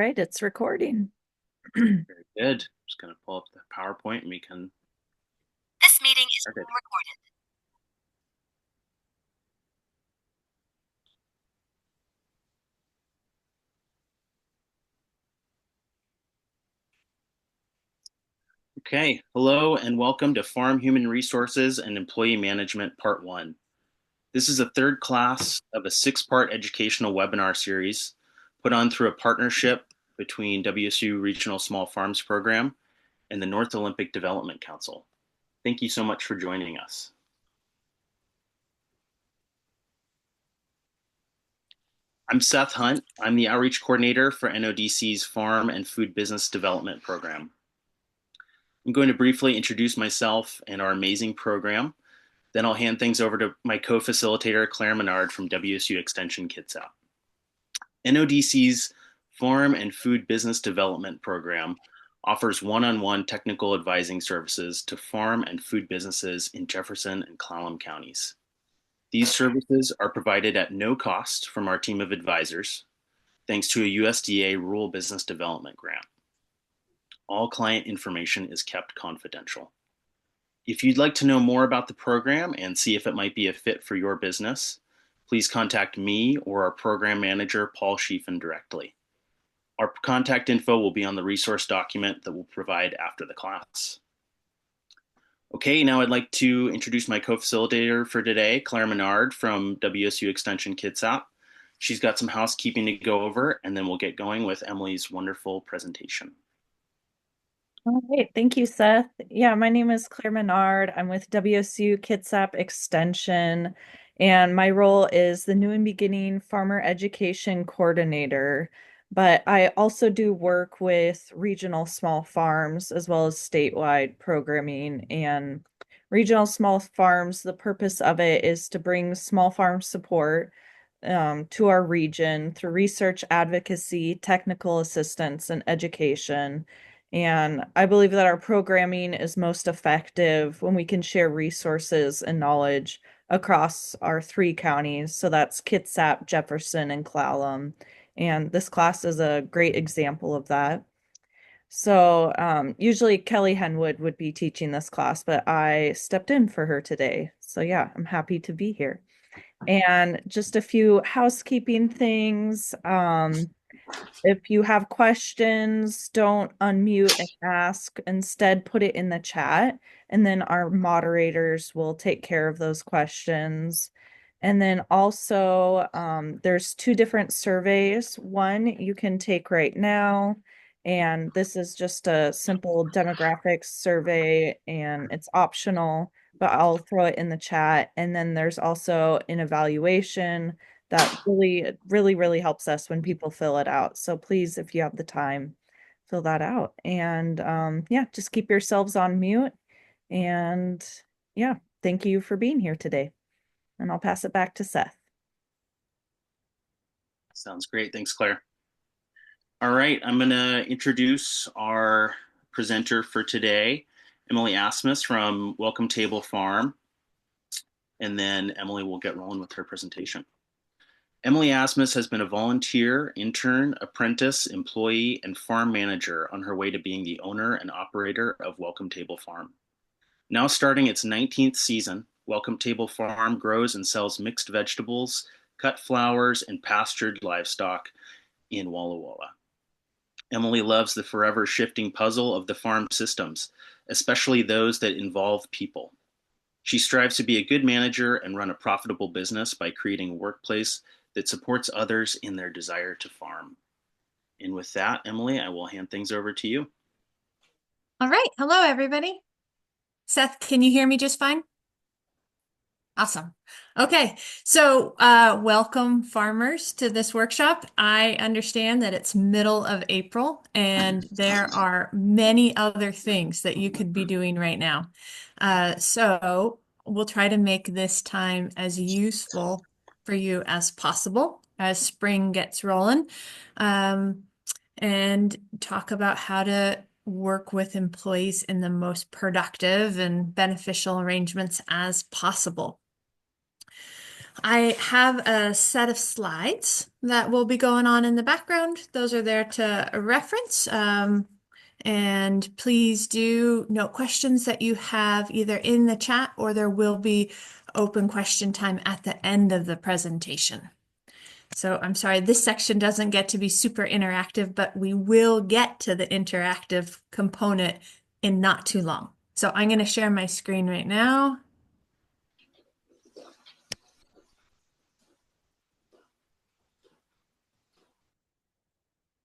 right, it's recording. Very good. Just going to pull up the PowerPoint and we can This meeting is start being it. recorded. Okay, hello and welcome to Farm Human Resources and Employee Management Part 1. This is a third class of a six-part educational webinar series put on through a partnership between WSU Regional Small Farms Program and the North Olympic Development Council. Thank you so much for joining us. I'm Seth Hunt. I'm the Outreach Coordinator for NODC's Farm and Food Business Development Program. I'm going to briefly introduce myself and our amazing program. Then I'll hand things over to my co-facilitator, Claire Menard from WSU Extension Kitsap. NODC's Farm and Food Business Development Program offers one-on-one technical advising services to farm and food businesses in Jefferson and Clallam counties. These services are provided at no cost from our team of advisors, thanks to a USDA Rural Business Development grant. All client information is kept confidential. If you'd like to know more about the program and see if it might be a fit for your business, please contact me or our program manager, Paul Schiefen, directly. Our contact info will be on the resource document that we'll provide after the class. Okay, now I'd like to introduce my co-facilitator for today, Claire Menard from WSU Extension Kitsap. She's got some housekeeping to go over, and then we'll get going with Emily's wonderful presentation. All right, thank you, Seth. Yeah, my name is Claire Menard. I'm with WSU Kitsap Extension, and my role is the New and Beginning Farmer Education Coordinator. But I also do work with regional small farms as well as statewide programming. And regional small farms, the purpose of it is to bring small farm support to our region through research, advocacy, technical assistance, and education. And I believe that our programming is most effective when we can share resources and knowledge across our three counties. So that's Kitsap, Jefferson, and Clallam. And this class is a great example of that. So usually Kelly Henwood would be teaching this class, but I stepped in for her today. So yeah, I'm happy to be here. And just a few housekeeping things. If you have questions, don't unmute and ask. Instead, put it in the chat, and then our moderators will take care of those questions. And then also, there's two different surveys. One you can take right now, and this is just a simple demographics survey, and it's optional, but I'll throw it in the chat. And then there's also an evaluation that really helps us when people fill it out. So please, if you have the time, fill that out. And yeah, just keep yourselves on mute. And yeah, thank you for being here today. And I'll pass it back to Seth. Sounds great. Thanks, Claire. All right, I'm going to introduce our presenter for today, Emily Asmus from Welcome Table Farm, and then Emily will get rolling with her presentation. Emily Asmus has been a volunteer, intern, apprentice, employee, and farm manager on her way to being the owner and operator of Welcome Table Farm. Now starting its 19th season, Welcome Table Farm grows and sells mixed vegetables, cut flowers, and pastured livestock in Walla Walla. Emily loves the forever shifting puzzle of the farm systems, especially those that involve people. She strives to be a good manager and run a profitable business by creating a workplace that supports others in their desire to farm. And with that, Emily, I will hand things over to you. All right. Hello, everybody. Seth, can you hear me just fine? Awesome. Okay. So, welcome farmers to this workshop. I understand that it's middle of April and there are many other things that you could be doing right now. So we'll try to make this time as useful for you as possible as spring gets rolling, and talk about how to work with employees in the most productive and beneficial arrangements as possible. I have a set of slides that will be going on in the background. Those are there to reference. And please do note questions that you have either in the chat or there will be open question time at the end of the presentation. So I'm sorry, this section doesn't get to be super interactive, but we will get to the interactive component in not too long. So I'm going to share my screen right now.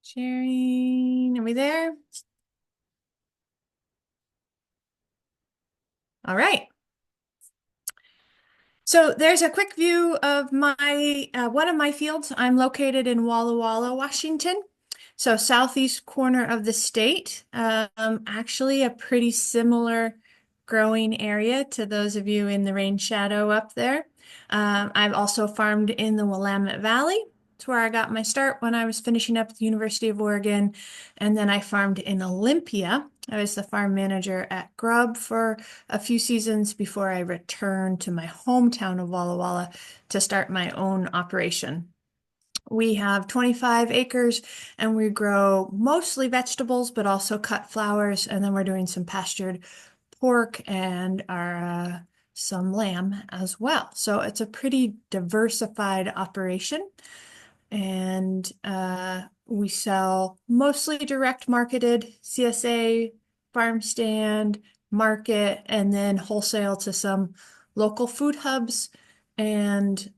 Sharing, are we there? All right. So there's a quick view of my one of my fields. I'm located in Walla Walla, Washington. So southeast corner of the state. Actually a pretty similar growing area to those of you in the rain shadow up there. I've also farmed in the Willamette Valley. It's where I got my start when I was finishing up at the University of Oregon. And then I farmed in Olympia. I was the farm manager at Grub for a few seasons before I returned to my hometown of Walla Walla to start my own operation. We have 25 acres and we grow mostly vegetables, but also cut flowers. And then we're doing some pastured pork and some lamb as well. So it's a pretty diversified operation. And we sell mostly direct marketed CSA, farm stand, market, and then wholesale to some local food hubs and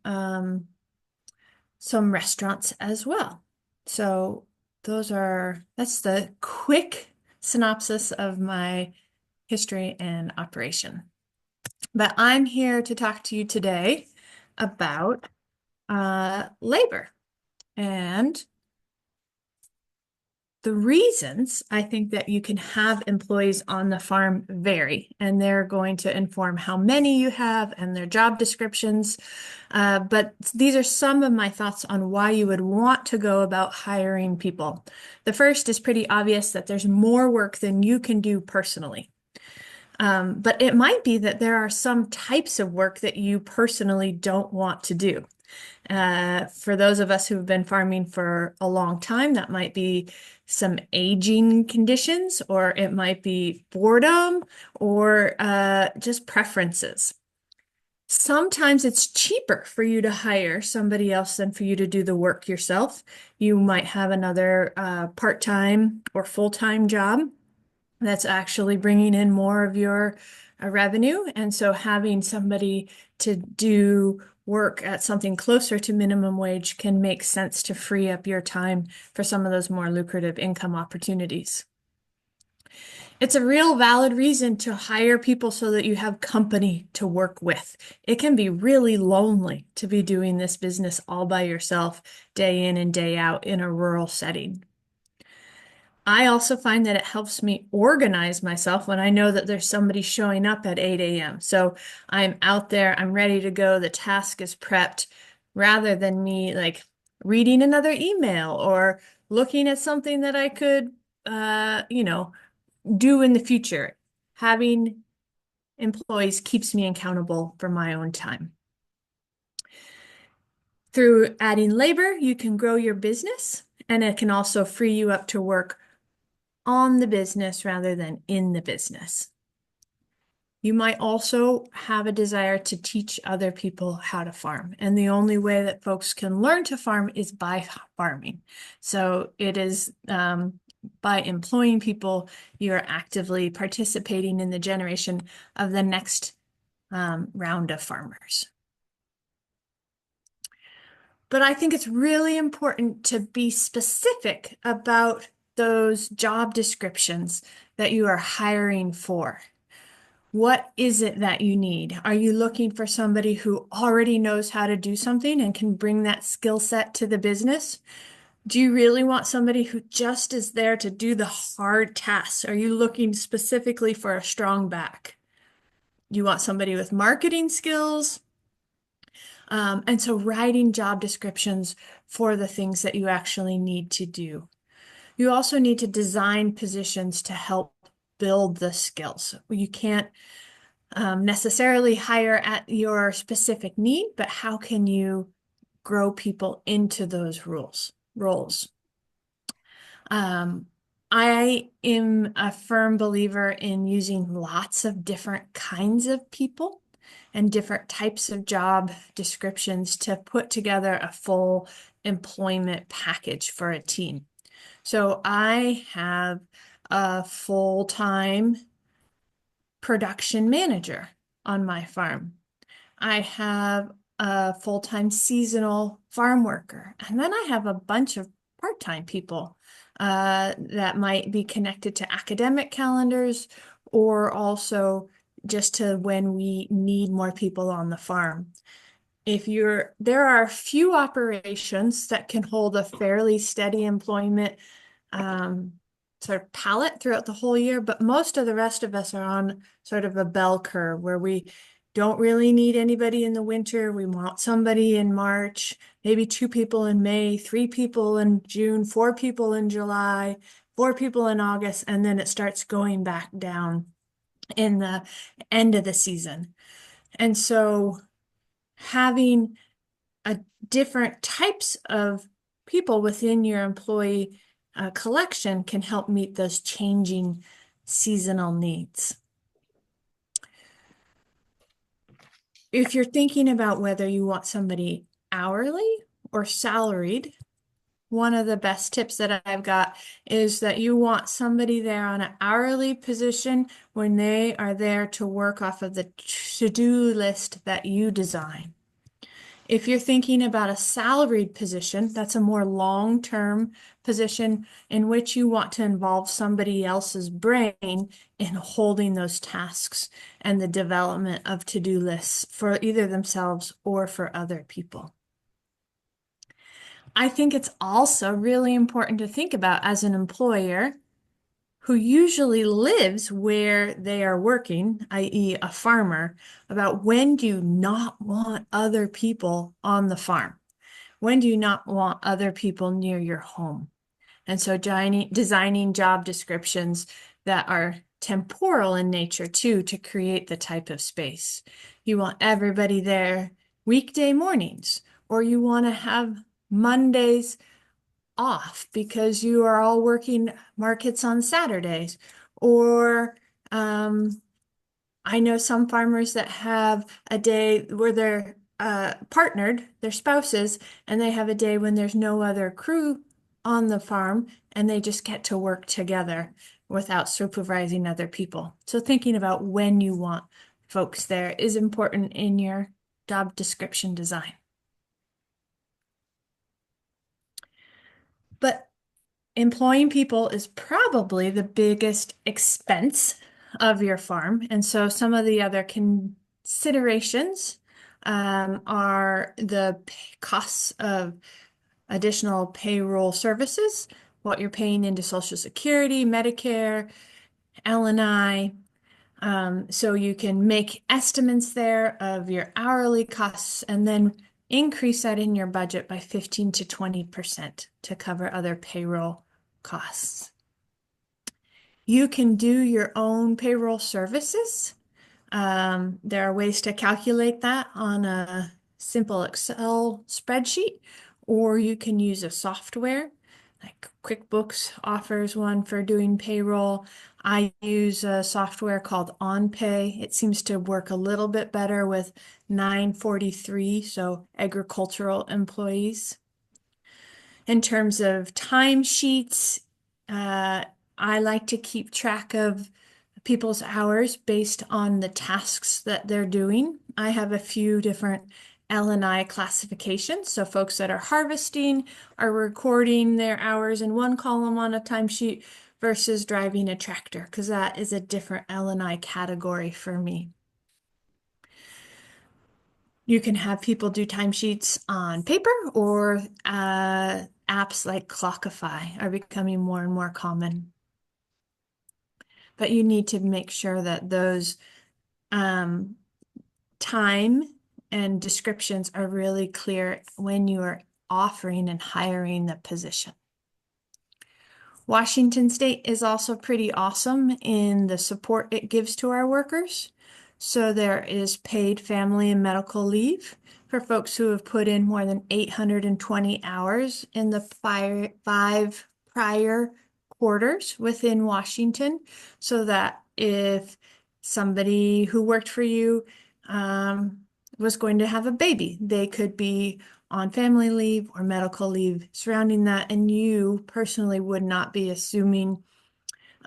some restaurants as well. So that's the quick synopsis of my history and operation. But I'm here to talk to you today about labor. And the reasons I think that you can have employees on the farm vary, and they're going to inform how many you have and their job descriptions. But these are some of my thoughts on why you would want to go about hiring people. The first is pretty obvious that there's more work than you can do personally. But it might be that there are some types of work that you personally don't want to do. For those of us who've been farming for a long time, that might be some aging conditions, or it might be boredom, or just preferences. Sometimes it's cheaper for you to hire somebody else than for you to do the work yourself. You might have another part-time or full-time job that's actually bringing in more of your revenue. And so having somebody to do work at something closer to minimum wage can make sense to free up your time for some of those more lucrative income opportunities. It's a real valid reason to hire people so that you have company to work with. It can be really lonely to be doing this business all by yourself, day in and day out in a rural setting. I also find that it helps me organize myself when I know that there's somebody showing up at 8 a.m. So I'm out there, I'm ready to go, the task is prepped, rather than me like reading another email or looking at something that I could, do in the future. Having employees keeps me accountable for my own time. Through adding labor, you can grow your business, and it can also free you up to work on the business rather than in the business. You might also have a desire to teach other people how to farm. And the only way that folks can learn to farm is by farming. So it is by employing people, you're actively participating in the generation of the next round of farmers. But I think it's really important to be specific about those job descriptions that you are hiring for. What is it that you need? Are you looking for somebody who already knows how to do something and can bring that skill set to the business? Do you really want somebody who just is there to do the hard tasks? Are you looking specifically for a strong back? You want somebody with marketing skills? And so writing job descriptions for the things that you actually need to do. You also need to design positions to help build the skills. You can't necessarily hire at your specific need, but how can you grow people into those roles? I am a firm believer in using lots of different kinds of people and different types of job descriptions to put together a full employment package for a team. So I have a full-time production manager on my farm. I have a full-time seasonal farm worker, and then I have a bunch of part-time people that might be connected to academic calendars or also just to when we need more people on the farm. There are a few operations that can hold a fairly steady employment um, sort of palette throughout the whole year, but most of the rest of us are on sort of a bell curve where we don't really need anybody in the winter. We want somebody in March, maybe 2 people in May, 3 people in June, 4 people in July, 4 people in August, and then it starts going back down in the end of the season. And so having a different types of people within your employee collection can help meet those changing seasonal needs. If you're thinking about whether you want somebody hourly or salaried, one of the best tips that I've got is that you want somebody there on an hourly position when they are there to work off of the to-do list that you design. If you're thinking about a salaried position, that's a more long-term position in which you want to involve somebody else's brain in holding those tasks and the development of to-do lists for either themselves or for other people. I think it's also really important to think about as an employer who usually lives where they are working, i.e. a farmer, about when do you not want other people on the farm? When do you not want other people near your home? And so designing job descriptions that are temporal in nature too to create the type of space. You want everybody there weekday mornings, or you want to have Mondays off because you are all working markets on Saturdays. Or I know some farmers that have a day where they're partnered, their spouses, and they have a day when there's no other crew on the farm and they just get to work together without supervising other people. So thinking about when you want folks there is important in your job description design. But employing people is probably the biggest expense of your farm. And so some of the other considerations are the costs of additional payroll services, what you're paying into Social Security, Medicare, L&I. So you can make estimates there of your hourly costs and then increase that in your budget by 15 to 20% to cover other payroll costs. You can do your own payroll services. There are ways to calculate that on a simple Excel spreadsheet, or you can use a software. Like QuickBooks offers one for doing payroll. I use a software called OnPay. It seems to work a little bit better with 943, so agricultural employees. In terms of timesheets, I like to keep track of people's hours based on the tasks that they're doing. I have a few different L&I classifications. So folks that are harvesting are recording their hours in one column on a timesheet versus driving a tractor, because that is a different L&I category for me. You can have people do timesheets on paper, or apps like Clockify are becoming more and more common. But you need to make sure that those time and descriptions are really clear when you are offering and hiring the position. Washington State is also pretty awesome in the support it gives to our workers. So there is paid family and medical leave for folks who have put in more than 820 hours in the five prior quarters within Washington, so that if somebody who worked for you was going to have a baby, they could be on family leave or medical leave surrounding that, and you personally would not be assuming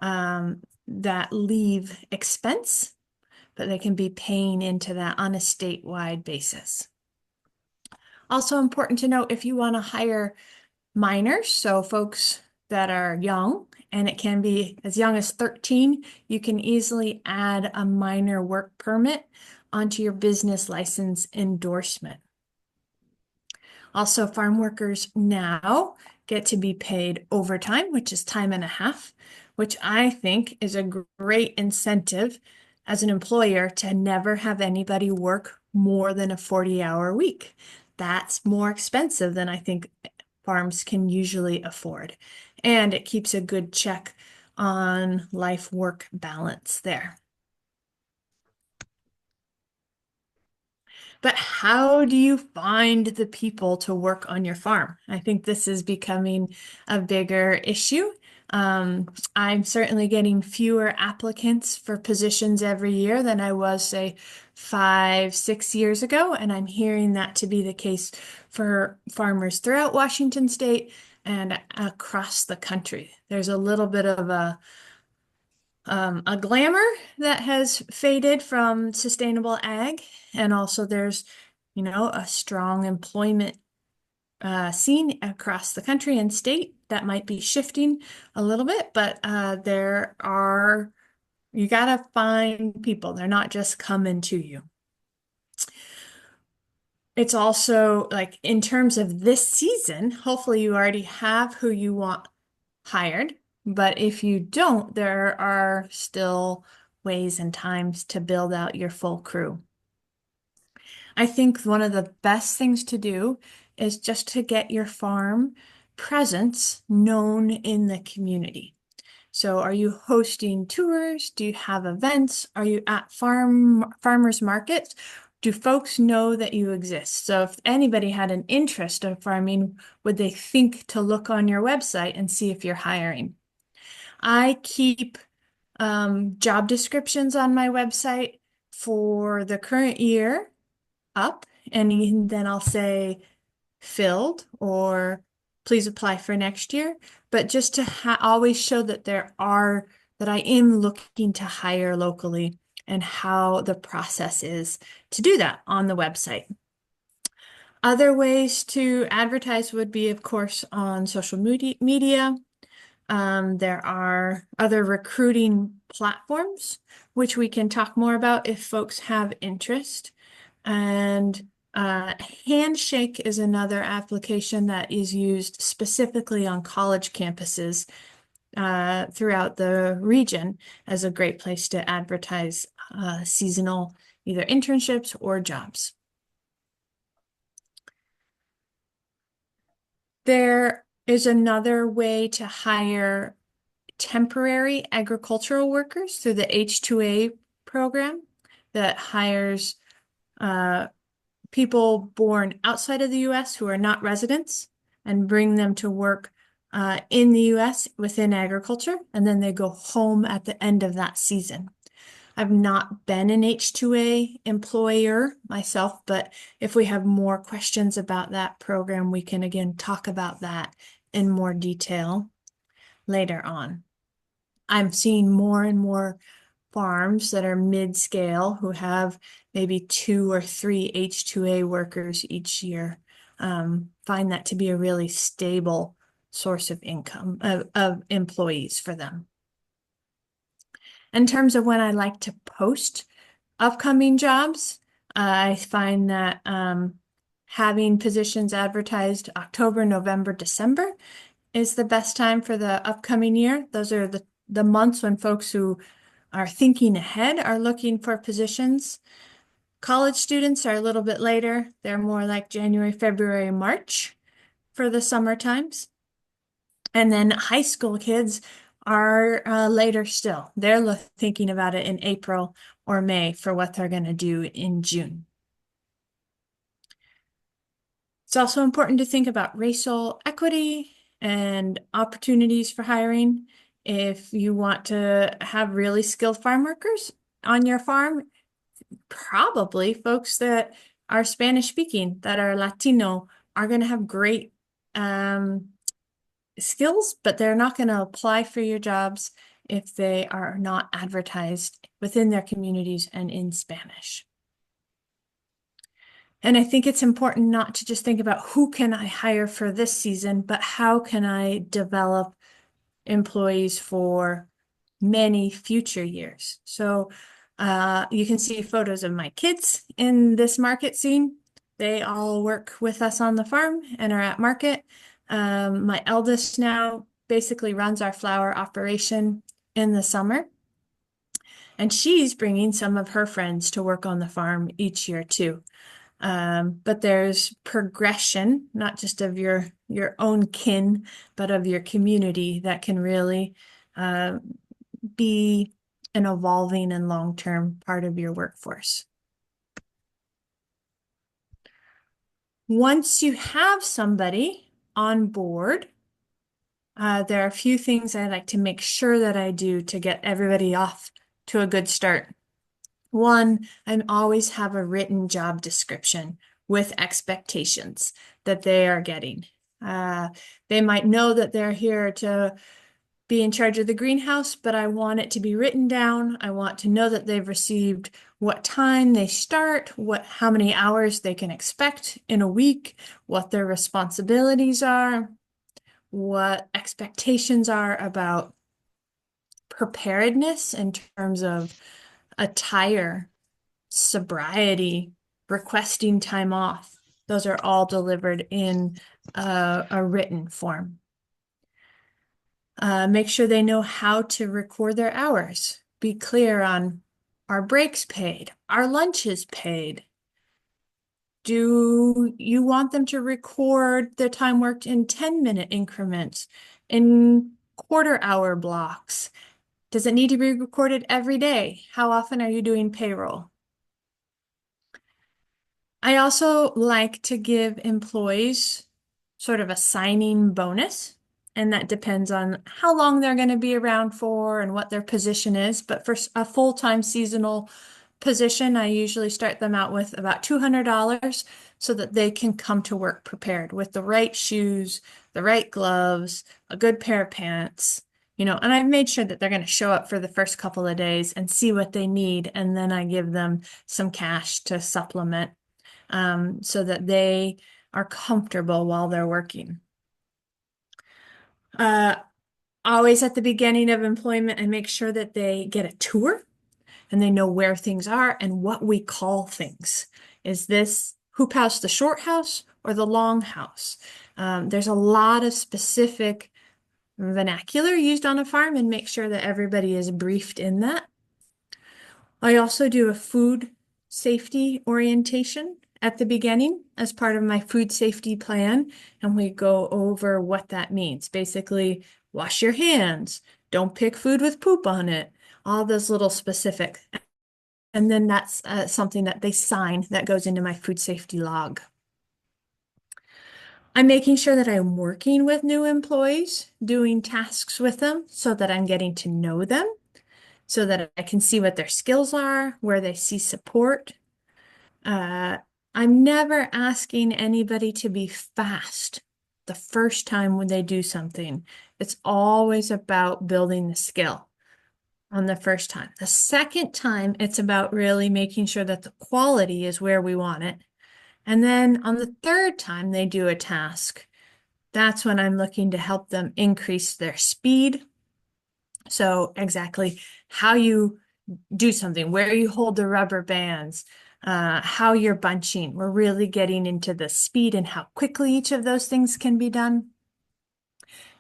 that leave expense, but they can be paying into that on a statewide basis. Also important to note, if you want to hire minors, so folks that are young, and it can be as young as 13, you can easily add a minor work permit onto your business license endorsement. Also, farm workers now get to be paid overtime, which is time and a half, which I think is a great incentive as an employer to never have anybody work more than a 40-hour week. That's more expensive than I think farms can usually afford. And it keeps a good check on life-work balance there. But how do you find the people to work on your farm? I think this is becoming a bigger issue. I'm certainly getting fewer applicants for positions every year than I was, say, 5, 6 years ago. And I'm hearing that to be the case for farmers throughout Washington state and across the country. There's a little bit of a glamour that has faded from sustainable ag, and also there's, a strong employment scene across the country and state that might be shifting a little bit, but you gotta find people. They're not just coming to you. It's also like in terms of this season, hopefully you already have who you want hired. But if you don't, there are still ways and times to build out your full crew. I think one of the best things to do is just to get your farm presence known in the community. So are you hosting tours? Do you have events? Are you at farmers markets? Do folks know that you exist? So if anybody had an interest in farming, would they think to look on your website and see if you're hiring? I keep job descriptions on my website for the current year up, and then I'll say filled or please apply for next year. But just to always show that that I am looking to hire locally and how the process is to do that on the website. Other ways to advertise would be, of course, on social media. There are other recruiting platforms, which we can talk more about if folks have interest. And Handshake is another application that is used specifically on college campuses throughout the region as a great place to advertise seasonal either internships or jobs. There is another way to hire temporary agricultural workers through the H-2A program that hires people born outside of the U.S. who are not residents and bring them to work in the U.S. within agriculture, and then they go home at the end of that season. I've not been an H-2A employer myself, but if we have more questions about that program, we can again talk about that in more detail later on. I'm seeing more and more farms that are mid-scale who have maybe 2 or 3 H-2A workers each year. Find that to be a really stable source of income of employees for them. In terms of when I like to post upcoming jobs, I find that having positions advertised October, November, December is the best time for the upcoming year. Those are the months when folks who are thinking ahead are looking for positions. College students are a little bit later. They're more like January, February, March for the summer times. And then high school kids are later still. They're thinking about it in April or May for what they're going to do in June. It's also important to think about racial equity and opportunities for hiring. If you want to have really skilled farm workers on your farm, probably folks that are Spanish speaking, that are Latino, are going to have great skills, but they're not going to apply for your jobs if they are not advertised within their communities and in Spanish. And I think it's important not to just think about who can I hire for this season, but how can I develop employees for many future years. So you can see photos of my kids in this market scene. They all work with us on the farm and are at market. My eldest now basically runs our flower operation in the summer. And she's bringing some of her friends to work on the farm each year too. But there's progression, not just of your own kin, but of your community that can really be an evolving and long-term part of your workforce. Once you have somebody on board, there are a few things I like to make sure that I do to get everybody off to a good start. One, I always have a written job description with expectations that they are getting. They might know that they're here to be in charge of the greenhouse, but I want it to be written down. I want to know that they've received what time they start, how many hours they can expect in a week, what their responsibilities are, what expectations are about preparedness in terms of attire, sobriety, requesting time off. Those are all delivered in a written form. Make sure they know how to record their hours. Be clear on, are breaks paid? Are lunches paid? Do you want them to record their time worked in 10-minute increments, in quarter-hour blocks? Does it need to be recorded every day? How often are you doing payroll? I also like to give employees sort of a signing bonus, and that depends on how long they're going to be around for and what their position is. But for a full-time seasonal position, I usually start them out with about $200 so that they can come to work prepared with the right shoes, the right gloves, a good pair of pants, and I've made sure that they're going to show up for the first couple of days and see what they need, and then I give them some cash to supplement so that they are comfortable while they're working. Always at the beginning of employment, I make sure that they get a tour and they know where things are and what we call things. Is this hoop house the short house or the long house? There's a lot of specific vernacular used on a farm, and make sure that everybody is briefed in that. I also do a food safety orientation at the beginning as part of my food safety plan, and we go over what that means. Basically, wash your hands, don't pick food with poop on it, all those little specific. And then that's something that they sign that goes into my food safety log. I'm making sure that I'm working with new employees, doing tasks with them so that I'm getting to know them, so that I can see what their skills are, where they see support. I'm never asking anybody to be fast the first time when they do something. It's always about building the skill on the first time. The second time, it's about really making sure that the quality is where we want it. And then on the third time they do a task, that's when I'm looking to help them increase their speed. So exactly how you do something, where you hold the rubber bands, how you're bunching. We're really getting into the speed and how quickly each of those things can be done.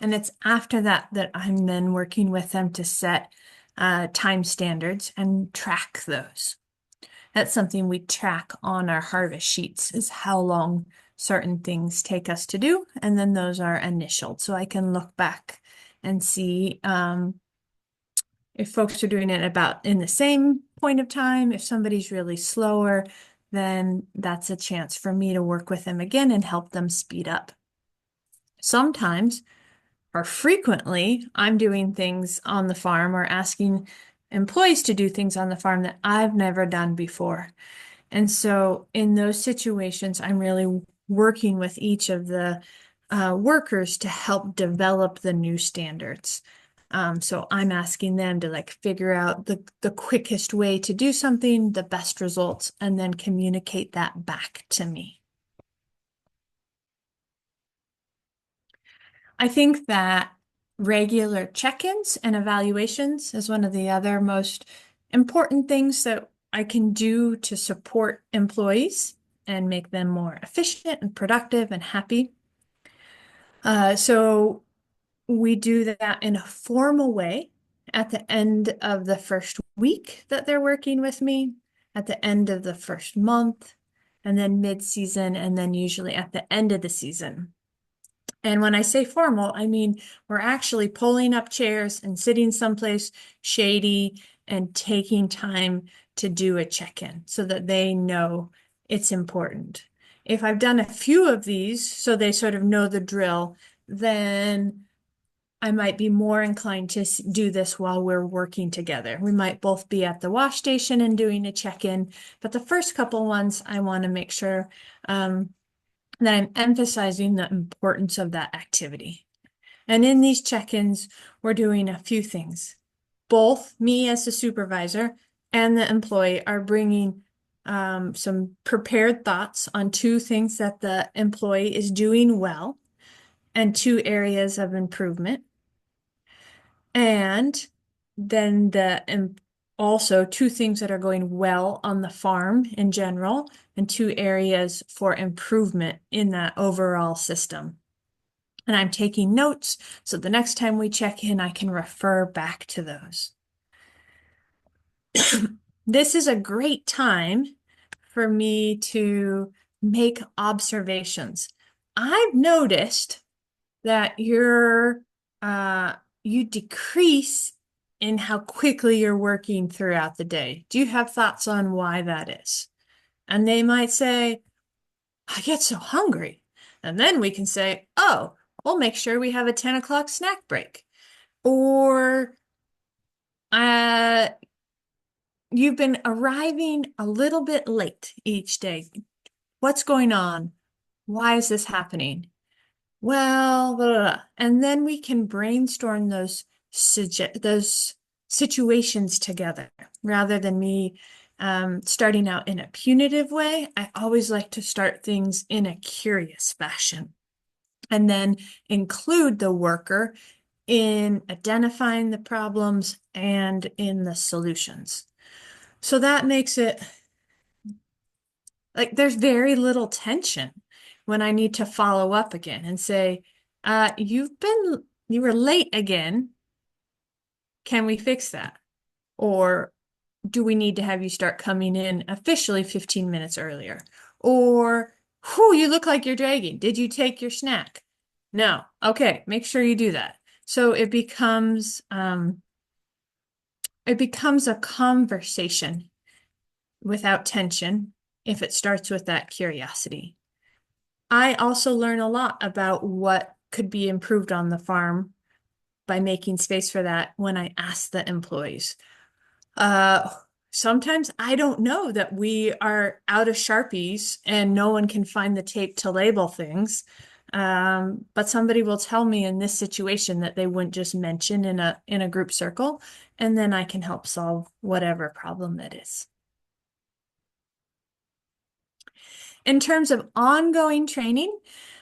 And it's after that that I'm then working with them to set time standards and track those. That's something we track on our harvest sheets, is how long certain things take us to do, and then those are initialed. So I can look back and see if folks are doing it about in the same point of time. If somebody's really slower, then that's a chance for me to work with them again and help them speed up. Sometimes, or frequently, I'm doing things on the farm or asking employees to do things on the farm that I've never done before. And so in those situations, I'm really working with each of the workers to help develop the new standards. So I'm asking them to like figure out the quickest way to do something, the best results, and then communicate that back to me. I think that regular check-ins and evaluations is one of the other most important things that I can do to support employees and make them more efficient and productive and happy. So we do that in a formal way at the end of the first week that they're working with me, at the end of the first month, and then mid-season, and then usually at the end of the season. And when I say formal, I mean we're actually pulling up chairs and sitting someplace shady and taking time to do a check-in so that they know it's important. If I've done a few of these so they sort of know the drill, then I might be more inclined to do this while we're working together. We might both be at the wash station and doing a check-in, but the first couple ones, I want to make sure that I'm emphasizing the importance of that activity. And in these check-ins, we're doing a few things. Both me as the supervisor and the employee are bringing some prepared thoughts on two things that the employee is doing well and two areas of improvement. And then also two things that are going well on the farm in general and two areas for improvement in that overall system. And I'm taking notes so the next time we check in, I can refer back to those. This is a great time for me to make observations. I've noticed that you decrease in how quickly you're working throughout the day. Do you have thoughts on why that is? And they might say, I get so hungry. And then we can say, oh, we'll make sure we have a 10 o'clock snack break. Or you've been arriving a little bit late each day. What's going on? Why is this happening? Well, blah, blah, blah. And then we can brainstorm those situations together rather than me starting out in a punitive way. I always like to start things in a curious fashion and then include the worker in identifying the problems and in the solutions. So that makes it like there's very little tension when I need to follow up again and say, you were late again. Can we fix that? Or do we need to have you start coming in officially 15 minutes earlier? Or, whew, you look like you're dragging. Did you take your snack? No. Okay, make sure you do that. So it becomes a conversation without tension if it starts with that curiosity. I also learn a lot about what could be improved on the farm by making space for that when I ask the employees. Sometimes I don't know that we are out of Sharpies and no one can find the tape to label things. But somebody will tell me in this situation that they wouldn't just mention in a group circle, and then I can help solve whatever problem it is. In terms of ongoing training,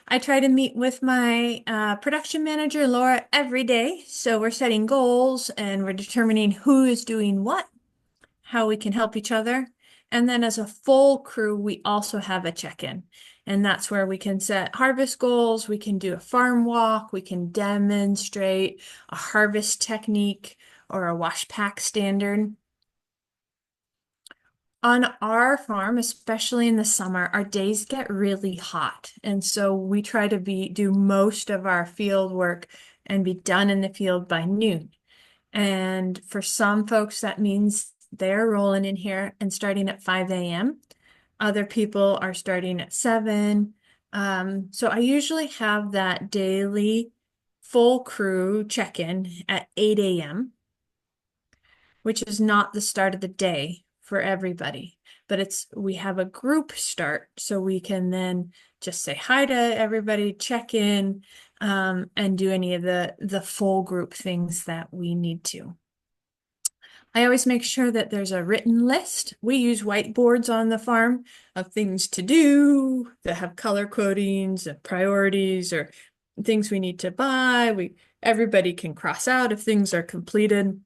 I try to meet with my production manager, Laura, every day. So we're setting goals and we're determining who is doing what, how we can help each other. And then as a full crew, we also have a check-in. And that's where we can set harvest goals. We can do a farm walk. We can demonstrate a harvest technique or a wash pack standard. On our farm, especially in the summer, our days get really hot. And so we try to do most of our field work and be done in the field by noon. And for some folks, that means they're rolling in here and starting at 5 a.m. Other people are starting at 7. So I usually have that daily full crew check-in at 8 a.m., which is not the start of the day for everybody, but we have a group start, so we can then just say hi to everybody, check in, and do any of the full group things that we need to. I always make sure that there's a written list. We use whiteboards on the farm of things to do that have color codings and priorities or things we need to buy. Everybody can cross out if things are completed.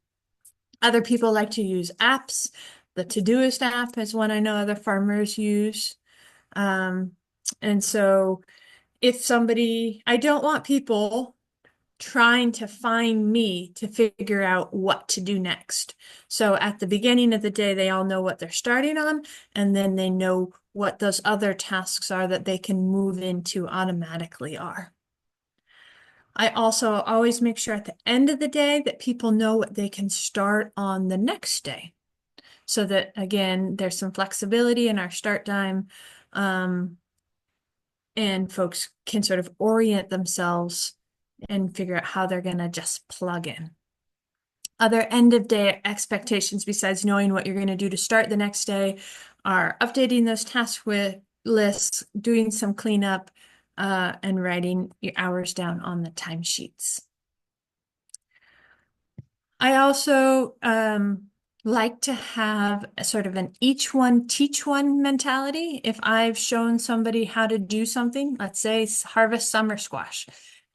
Other people like to use apps. The Todoist app is one I know other farmers use. And so I don't want people trying to find me to figure out what to do next. So at the beginning of the day, they all know what they're starting on, and then they know what those other tasks are that they can move into automatically are. I also always make sure at the end of the day that people know what they can start on the next day. So that, again, there's some flexibility in our start time, and folks can sort of orient themselves and figure out how they're going to just plug in. Other end of day expectations, besides knowing what you're going to do to start the next day, are updating those task lists, doing some cleanup, and writing your hours down on the timesheets. I also like to have a sort of an each one teach one mentality. If I've shown somebody how to do something, let's say harvest summer squash,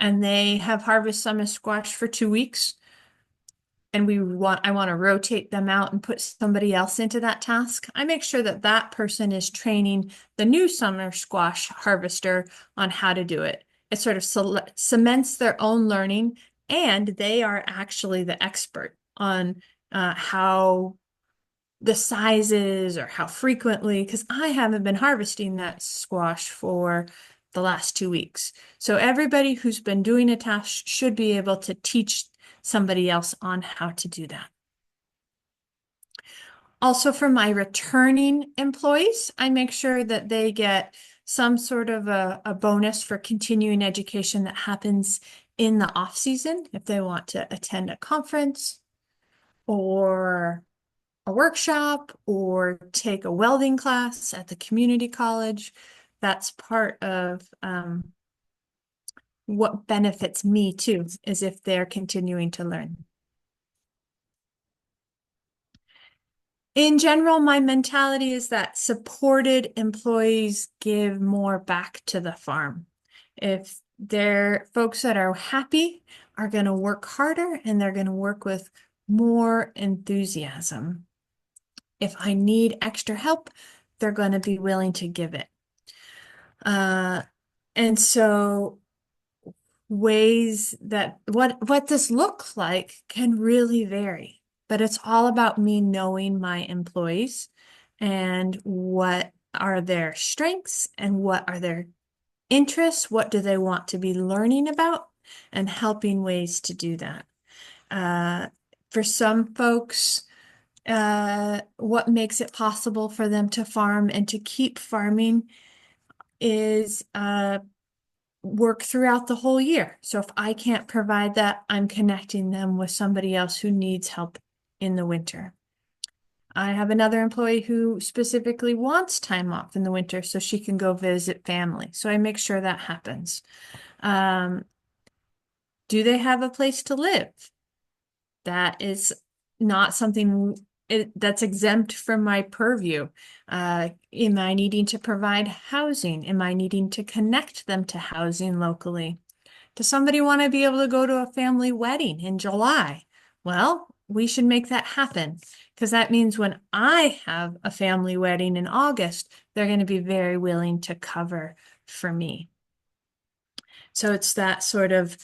and they have harvest summer squash for 2 weeks, and I want to rotate them out and put somebody else into that task, I make sure that that person is training the new summer squash harvester on how to do it. It sort of cements their own learning, and they are actually the expert on how the sizes or how frequently, because I haven't been harvesting that squash for the last 2 weeks. So everybody who's been doing a task should be able to teach somebody else on how to do that. Also, for my returning employees, I make sure that they get some sort of a bonus for continuing education that happens in the off season if they want to attend a conference or a workshop or take a welding class at the community college. That's part of what benefits me too, is if they're continuing to learn. In general, my mentality is that supported employees give more back to the farm. If they're folks that are happy are going to work harder and they're going to work with more enthusiasm. If I need extra help, they're going to be willing to give it. And so ways that what this looks like can really vary, but it's all about me knowing my employees and what are their strengths and what are their interests, what do they want to be learning about, and helping ways to do that. For some folks, what makes it possible for them to farm and to keep farming is work throughout the whole year. So if I can't provide that, I'm connecting them with somebody else who needs help in the winter. I have another employee who specifically wants time off in the winter so she can go visit family. So I make sure that happens. Do they have a place to live? That is not something that's exempt from my purview. Am I needing to provide housing? Am I needing to connect them to housing locally? Does somebody want to be able to go to a family wedding in July? Well, we should make that happen, because that means when I have a family wedding in August, they're going to be very willing to cover for me. So it's that sort of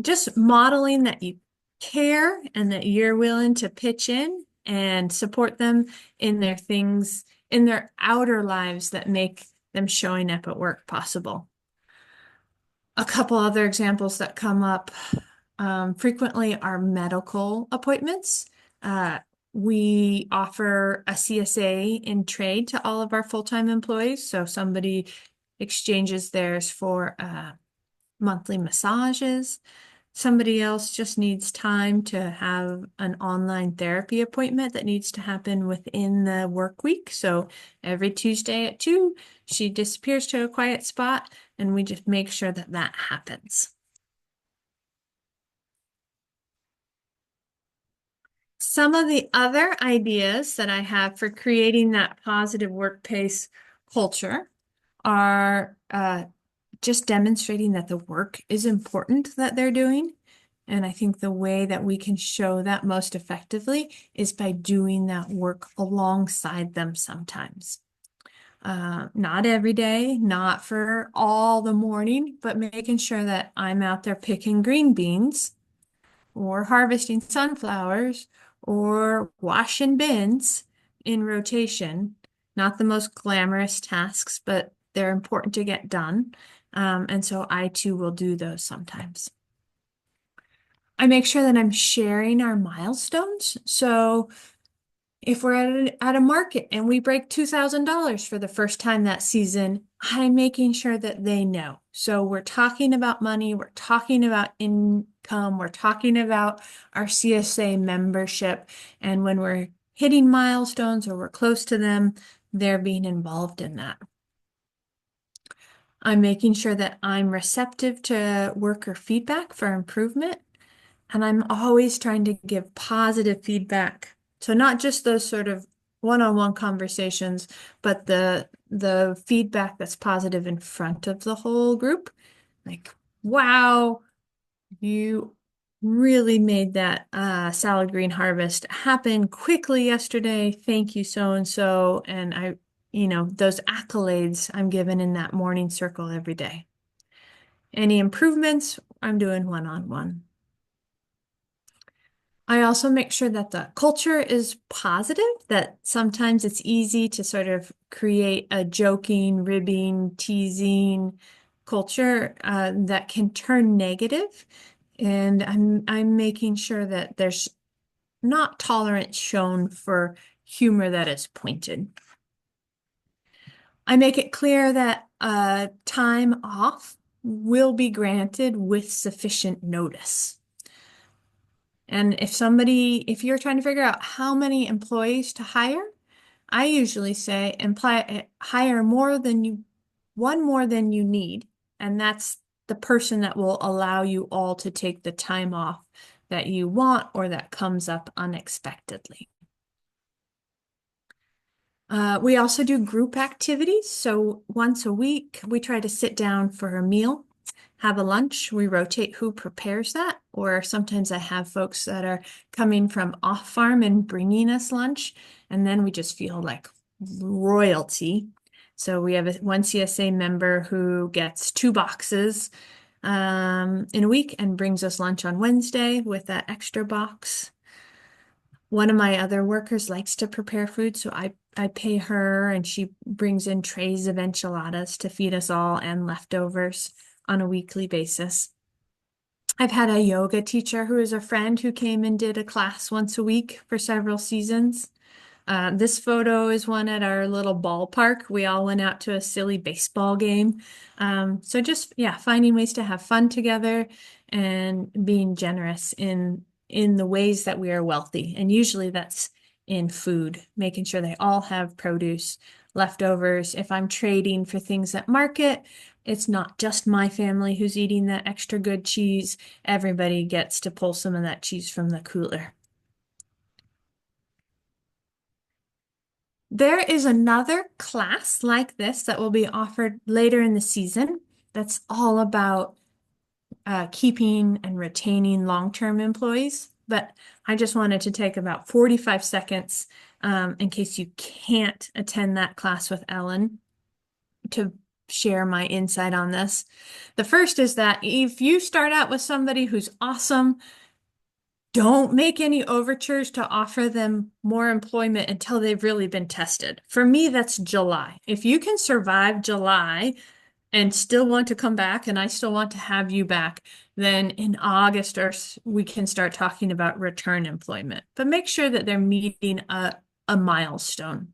just modeling that you care and that you're willing to pitch in and support them in their things, in their outer lives that make them showing up at work possible. A couple other examples that come up frequently are medical appointments. Uh, we offer a CSA in trade to all of our full-time employees. So somebody exchanges theirs for monthly massages. Somebody else just needs time to have an online therapy appointment that needs to happen within the work week. So every Tuesday at 2, she disappears to a quiet spot, and we just make sure that that happens. Some of the other ideas that I have for creating that positive workplace culture are just demonstrating that the work is important that they're doing. And I think the way that we can show that most effectively is by doing that work alongside them sometimes. Not every day, not for all the morning, but making sure that I'm out there picking green beans or harvesting sunflowers or washing bins in rotation. Not the most glamorous tasks, but they're important to get done. And so I too will do those sometimes. I make sure that I'm sharing our milestones. So if we're at a market and we break $2,000 for the first time that season, I'm making sure that they know. So we're talking about money, we're talking about income, we're talking about our CSA membership. And when we're hitting milestones or we're close to them, they're being involved in that. I'm making sure that I'm receptive to worker feedback for improvement. And I'm always trying to give positive feedback. So not just those sort of one-on-one conversations, but the feedback that's positive in front of the whole group. Like, wow, you really made that salad green harvest happen quickly yesterday. Thank you, so and so. And those accolades I'm given in that morning circle every day. Any improvements, I'm doing one-on-one. I also make sure that the culture is positive, that sometimes it's easy to sort of create a joking, ribbing, teasing culture that can turn negative. And I'm making sure that there's not tolerance shown for humor that is pointed. I make it clear that time off will be granted with sufficient notice. And if you're trying to figure out how many employees to hire, I usually say hire one more than you need. And that's the person that will allow you all to take the time off that you want or that comes up unexpectedly. We also do group activities. So once a week, we try to sit down for a meal, have a lunch. We rotate who prepares that, or sometimes I have folks that are coming from off farm and bringing us lunch, and then we just feel like royalty. So we have one CSA member who gets 2 boxes in a week and brings us lunch on Wednesday with that extra box. One of my other workers likes to prepare food, so I pay her and she brings in trays of enchiladas to feed us all and leftovers on a weekly basis. I've had a yoga teacher who is a friend who came and did a class once a week for several seasons. This photo is one at our little ballpark. We all went out to a silly baseball game. So just, yeah, finding ways to have fun together and being generous in the ways that we are wealthy. And usually that's in food, making sure they all have produce, leftovers. If I'm trading for things at market, it's not just my family who's eating that extra good cheese. Everybody gets to pull some of that cheese from the cooler. There is another class like this that will be offered later in the season that's all about keeping and retaining long-term employees. But I just wanted to take about 45 seconds in case you can't attend that class with Ellen to share my insight on this. The first is that if you start out with somebody who's awesome, don't make any overtures to offer them more employment until they've really been tested. For me, that's July. If you can survive July and still want to come back and I still want to have you back, then in August we can start talking about return employment. But make sure that they're meeting a milestone.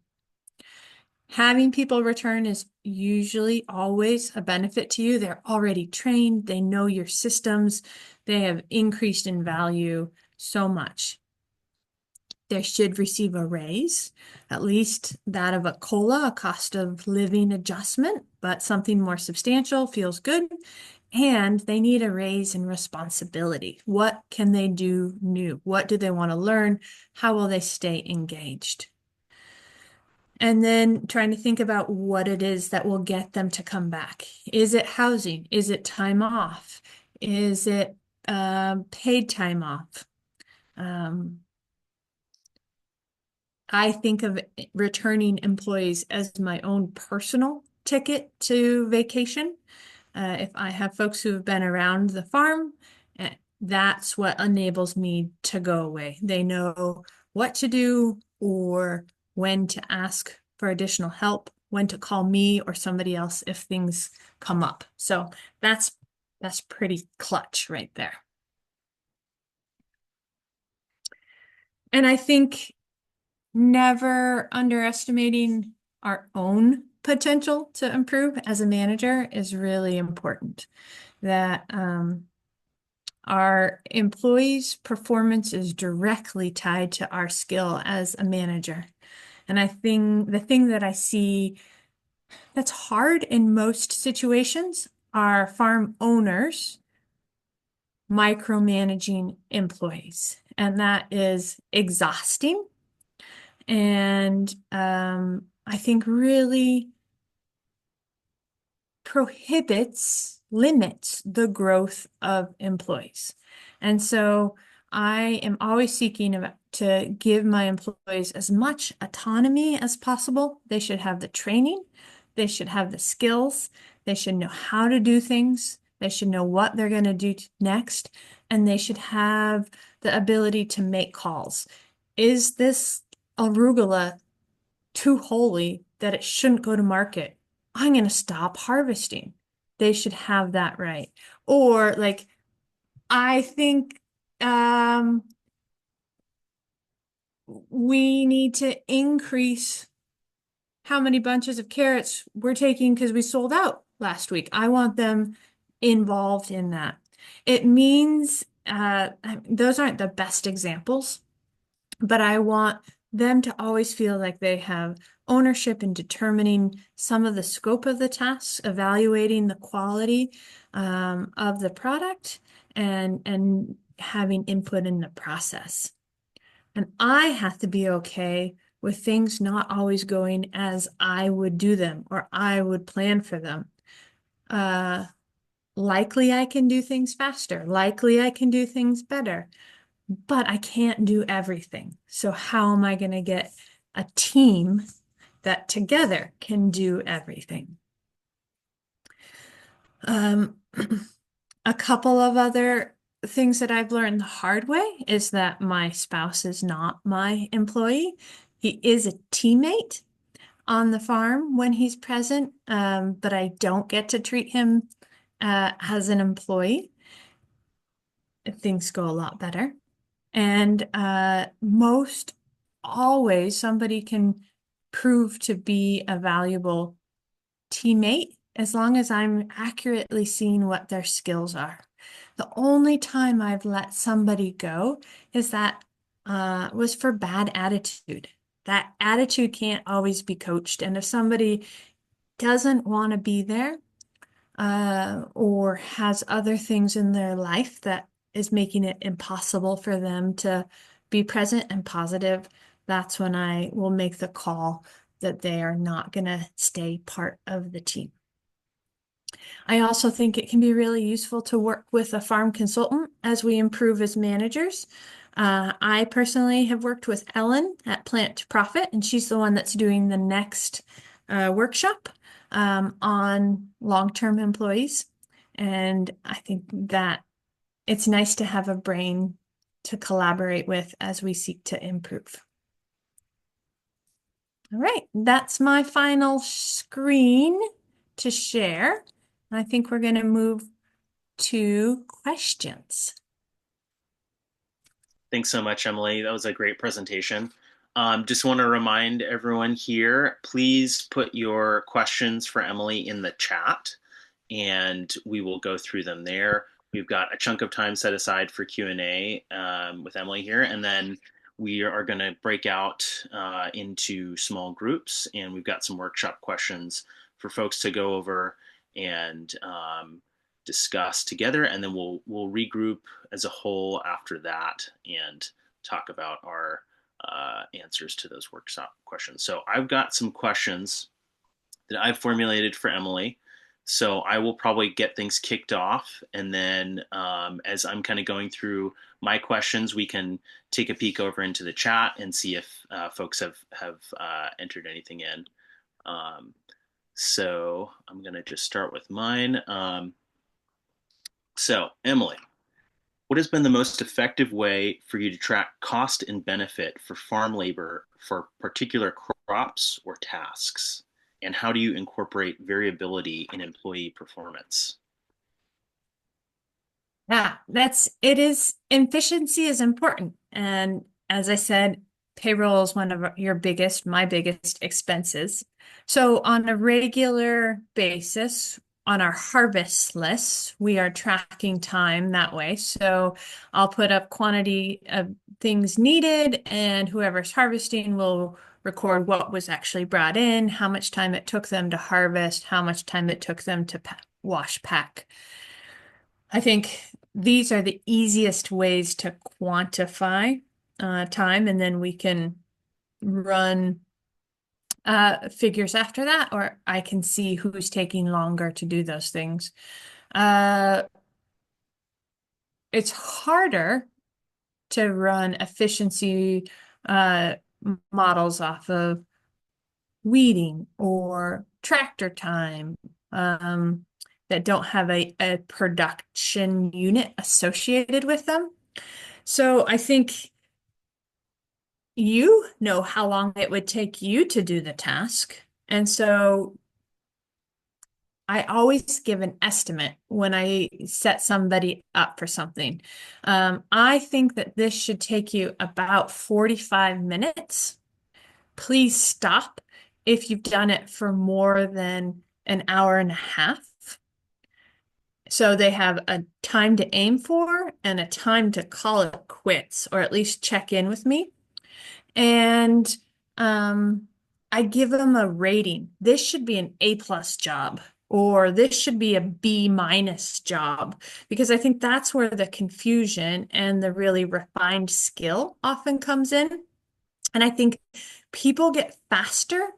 Having people return is usually always a benefit to you. They're already trained, they know your systems, they have increased in value so much. They should receive a raise, at least that of a COLA, a cost of living adjustment, but something more substantial feels good. And they need a raise in responsibility. What can they do new? What do they want to learn? How will they stay engaged? And then trying to think about what it is that will get them to come back. Is it housing? Is it time off? Is it paid time off? I think of returning employees as my own personal ticket to vacation. If I have folks who have been around the farm, that's what enables me to go away. They know what to do or when to ask for additional help, when to call me or somebody else if things come up. So that's pretty clutch right there. And I think never underestimating our own potential to improve as a manager is really important. That our employees' performance is directly tied to our skill as a manager. And I think the thing that I see that's hard in most situations are farm owners micromanaging employees. And that is exhausting. And I think really limits the growth of employees. And so I am always seeking to give my employees as much autonomy as possible. They should have the training, they should have the skills, they should know how to do things, they should know what they're going to do next, and they should have the ability to make calls. Is this arugula too holy that it shouldn't go to market? I'm going to stop harvesting. They should have that right. Or like, I think we need to increase how many bunches of carrots we're taking because we sold out last week. I want them involved in that. It means those aren't the best examples, but I want them to always feel like they have ownership in determining some of the scope of the tasks, evaluating the quality of the product, and having input in the process. And I have to be okay with things not always going as I would do them or I would plan for them. Likely I can do things faster. Likely I can do things better. But I can't do everything. So how am I going to get a team that together can do everything? A couple of other things that I've learned the hard way is that my spouse is not my employee. He is a teammate on the farm when he's present, but I don't get to treat him as an employee. Things go a lot better. And most always somebody can prove to be a valuable teammate as long as I'm accurately seeing what their skills are. The only time I've let somebody go is that was for bad attitude. That attitude can't always be coached. And if somebody doesn't want to be there or has other things in their life that is making it impossible for them to be present and positive, that's when I will make the call that they are not going to stay part of the team. I also think it can be really useful to work with a farm consultant as we improve as managers. I personally have worked with Ellen at Plant to Profit, and she's the one that's doing the next workshop on long-term employees. And I think that it's nice to have a brain to collaborate with as we seek to improve. All right, that's my final screen to share. I think we're going to move to questions. Thanks so much, Emily. That was a great presentation. Just want to remind everyone here, please put your questions for Emily in the chat and we will go through them there. We've got a chunk of time set aside for Q&A with Emily here, and then we are going to break out into small groups, and we've got some workshop questions for folks to go over and discuss together, and then we'll regroup as a whole after that and talk about our answers to those workshop questions. So I've got some questions that I've formulated for Emily. So I will probably get things kicked off, and then as I'm kind of going through my questions, we can take a peek over into the chat and see if folks have entered anything in. So I'm going to just start with mine. So Emily, what has been the most effective way for you to track cost and benefit for farm labor for particular crops or tasks? And how do you incorporate variability in employee performance? Yeah, efficiency is important. And as I said, payroll is one of my biggest expenses. So on a regular basis, on our harvest lists, we are tracking time that way. So I'll put up quantity of things needed, and whoever's harvesting will record what was actually brought in, how much time it took them to harvest, how much time it took them to wash, pack. I think these are the easiest ways to quantify time, and then we can run figures after that, or I can see who's taking longer to do those things. Uh, it's harder to run efficiency models off of weeding or tractor time that don't have a production unit associated with them. So I think you know how long it would take you to do the task. And so I always give an estimate when I set somebody up for something. I think that this should take you about 45 minutes. Please stop if you've done it for more than an hour and a half. So they have a time to aim for and a time to call it quits, or at least check in with me. And I give them a rating. This should be an A+ job, or this should be a B- job, because I think that's where the confusion and the really refined skill often comes in. And I think people get faster.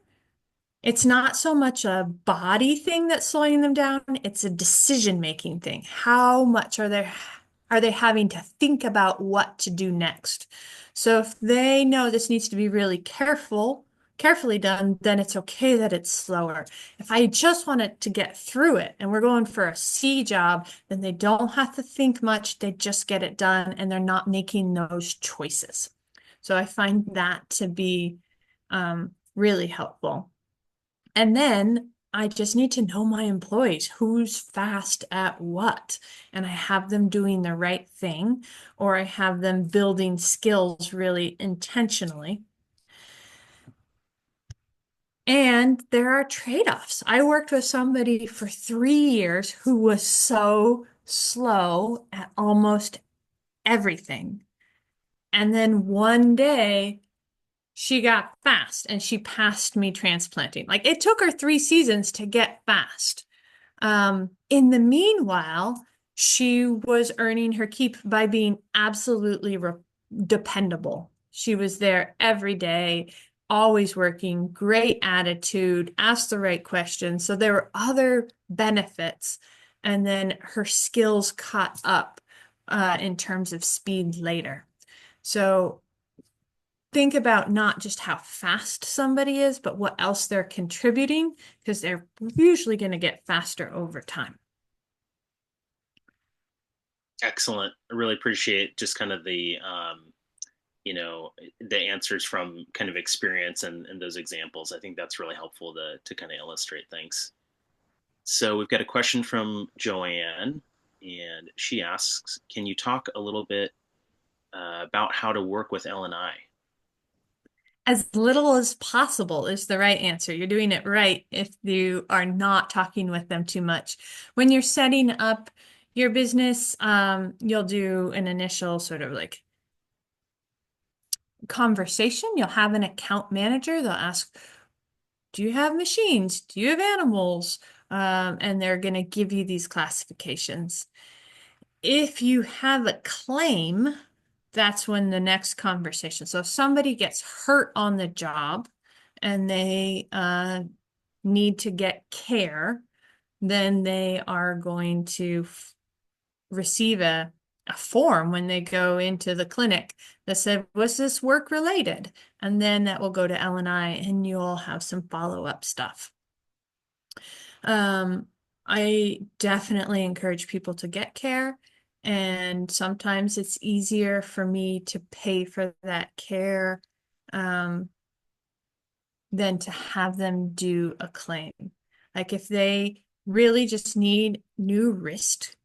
It's not so much a body thing that's slowing them down, it's a decision-making thing. How much are they having to think about what to do next? So if they know this needs to be really carefully done, then it's okay that it's slower. If I just want it to get through it and we're going for a C job, then they don't have to think much, they just get it done and they're not making those choices. So I find that to be really helpful. And then I just need to know my employees, who's fast at what. And I have them doing the right thing, or I have them building skills really intentionally. And there are trade-offs. I worked with somebody for 3 years who was so slow at almost everything. And then one day she got fast and she passed me transplanting. Like it took her 3 seasons to get fast. In the meanwhile, she was earning her keep by being absolutely dependable. She was there every day, always working, great attitude, asked the right questions. So there were other benefits. And then her skills caught up in terms of speed later. So think about not just how fast somebody is, but what else they're contributing, because they're usually going to get faster over time. Excellent. I really appreciate just kind of the answers from kind of experience and those examples. I think that's really helpful to kind of illustrate things. So we've got a question from Joanne, and she asks, "Can you talk a little bit about how to work with L&I?" As little as possible is the right answer. You're doing it right if you are not talking with them too much. When you're setting up your business, you'll do an initial sort of like conversation. You'll have an account manager. They'll ask, do you have machines? Do you have animals? And they're going to give you these classifications. If you have a claim, that's when the next conversation. So if somebody gets hurt on the job and they need to get care, then they are going to receive a form when they go into the clinic that said, was this work related? And then that will go to L&I and you'll have some follow-up stuff. I definitely encourage people to get care, and sometimes it's easier for me to pay for that care than to have them do a claim. Like if they really just need new wrist,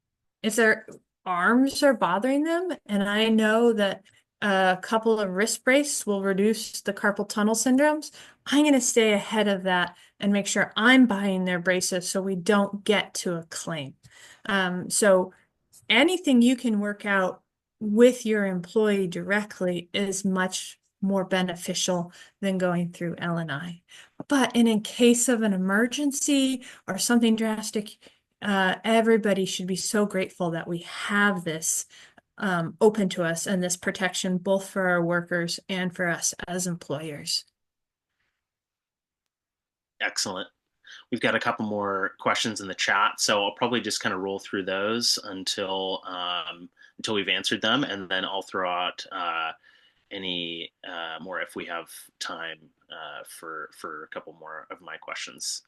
if their arms are bothering them, and I know that a couple of wrist braces will reduce the carpal tunnel syndromes, I'm going to stay ahead of that and make sure I'm buying their braces so we don't get to a claim. So anything you can work out with your employee directly is much more beneficial than going through L&I. But in case of an emergency or something drastic, everybody should be so grateful that we have this open to us and this protection both for our workers and for us as employers. Excellent. We've got a couple more questions in the chat, so I'll probably just kind of roll through those until we've answered them, and then I'll throw out any more if we have time for a couple more of my questions.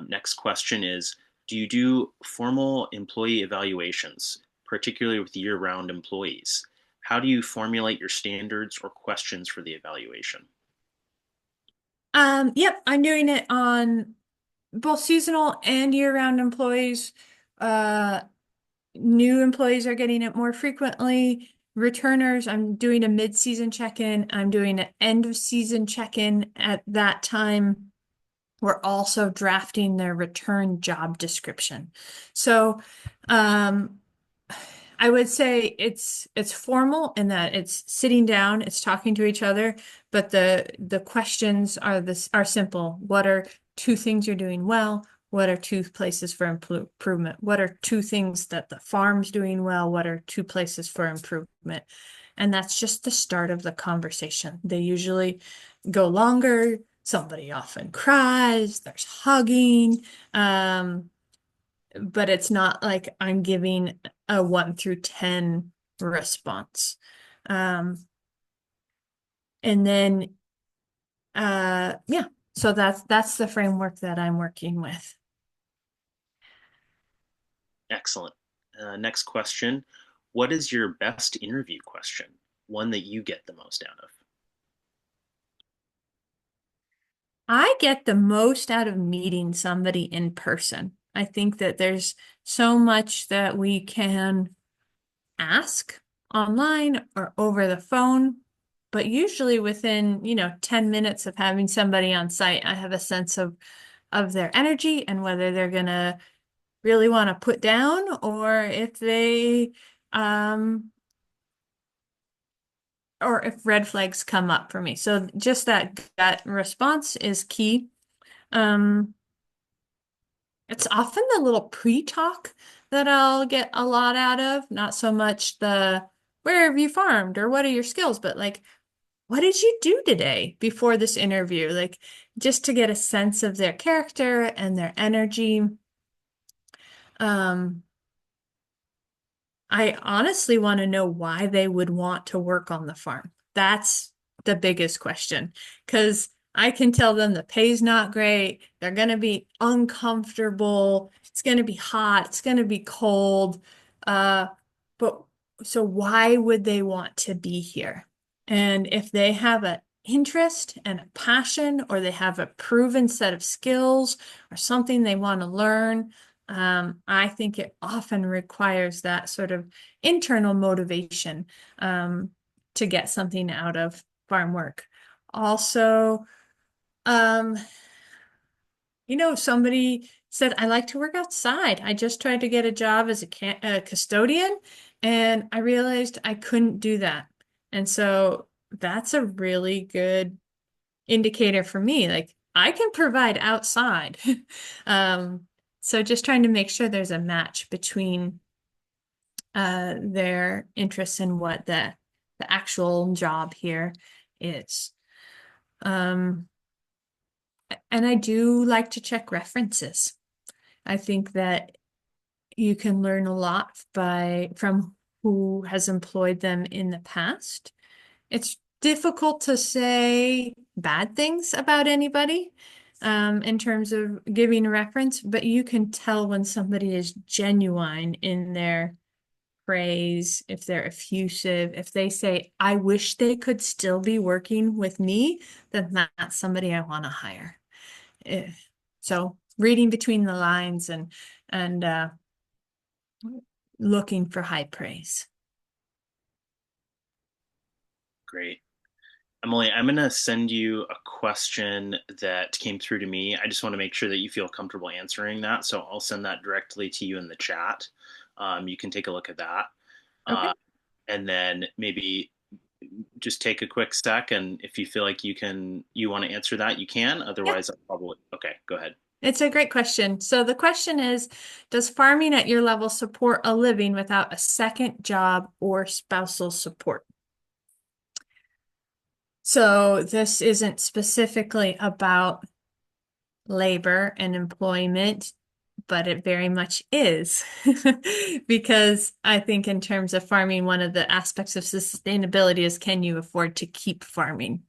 Next question is, do you do formal employee evaluations, particularly with year-round employees? How do you formulate your standards or questions for the evaluation? Yep, I'm doing it on both seasonal and year-round employees. New employees are getting it more frequently. Returners, I'm doing a mid-season check-in. I'm doing an end-of-season check-in at that time. We're also drafting their return job description. So I would say it's formal in that it's sitting down, it's talking to each other, but the questions are simple. What are two things you're doing well? What are two places for improvement? What are two things that the farm's doing well? What are two places for improvement? And that's just the start of the conversation. They usually go longer. Somebody often cries. There's hugging. But it's not like I'm giving a 1 through 10 response. And then, yeah, so that's the framework that I'm working with. Excellent. Next question. What is your best interview question? One that you get the most out of? I get the most out of meeting somebody in person. I think that there's so much that we can ask online or over the phone, but usually within, 10 minutes of having somebody on site, I have a sense of their energy and whether they're gonna really want to put down or if they or if red flags come up for me. So just that response is key. It's often the little pre-talk that I'll get a lot out of, not so much the where have you farmed or what are your skills, but like, what did you do today before this interview? Like, just to get a sense of their character and their energy. Um, I honestly want to know why they would want to work on the farm. That's the biggest question because I can tell them the pay's not great. They're going to be uncomfortable. It's going to be hot. It's going to be cold. But so why would they want to be here? And if they have interest and a passion, or they have a proven set of skills or something they want to learn, I think it often requires that sort of internal motivation to get something out of farm work. Also, um, somebody said, I like to work outside. I just tried to get a job as a custodian, and I realized I couldn't do that. And so that's a really good indicator for me. Like, I can provide outside. Um, so just trying to make sure there's a match between their interests and what the actual job here is. Um, and I do like to check references. I think that you can learn a lot from who has employed them in the past. It's difficult to say bad things about anybody in terms of giving a reference, but you can tell when somebody is genuine in their praise, if they're effusive, if they say, I wish they could still be working with me, then that's somebody I want to hire. So reading between the lines and looking for high praise. Great. Emily, I'm going to send you a question that came through to me. I just want to make sure that you feel comfortable answering that. So I'll send that directly to you in the chat. You can take a look at that. Okay. Uh, and then maybe just take a quick sec. And if you feel like you want to answer that, you can. Yeah. Otherwise, I'll probably, okay, go ahead. It's a great question. So the question is, does farming at your level support a living without a second job or spousal support? So this isn't specifically about labor and employment, but it very much is. Because I think in terms of farming, one of the aspects of sustainability is, can you afford to keep farming?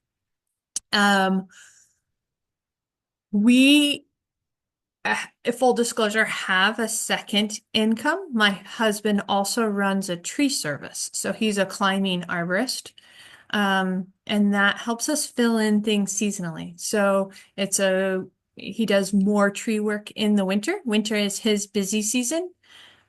We full disclosure, have a second income. My husband also runs a tree service, so he's a climbing arborist. And that helps us fill in things seasonally. So he does more tree work in the winter. Winter is his busy season.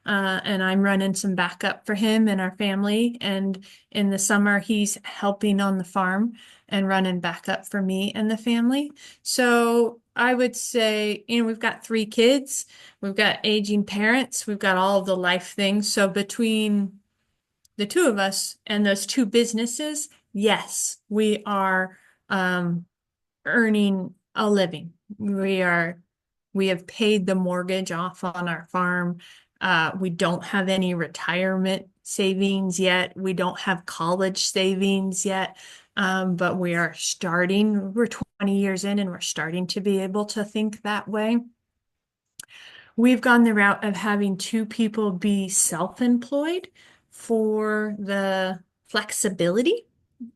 And I'm running some backup for him and our family. And in the summer, he's helping on the farm and running backup for me and the family. So I would say, we've got 3 kids, we've got aging parents, we've got all of the life things. So between the two of us and those 2 businesses, yes, we are earning a living. We have paid the mortgage off on our farm. We don't have any retirement savings yet. We don't have college savings yet. But we're 20 years in and we're starting to be able to think that way. We've gone the route of having 2 people be self-employed for the flexibility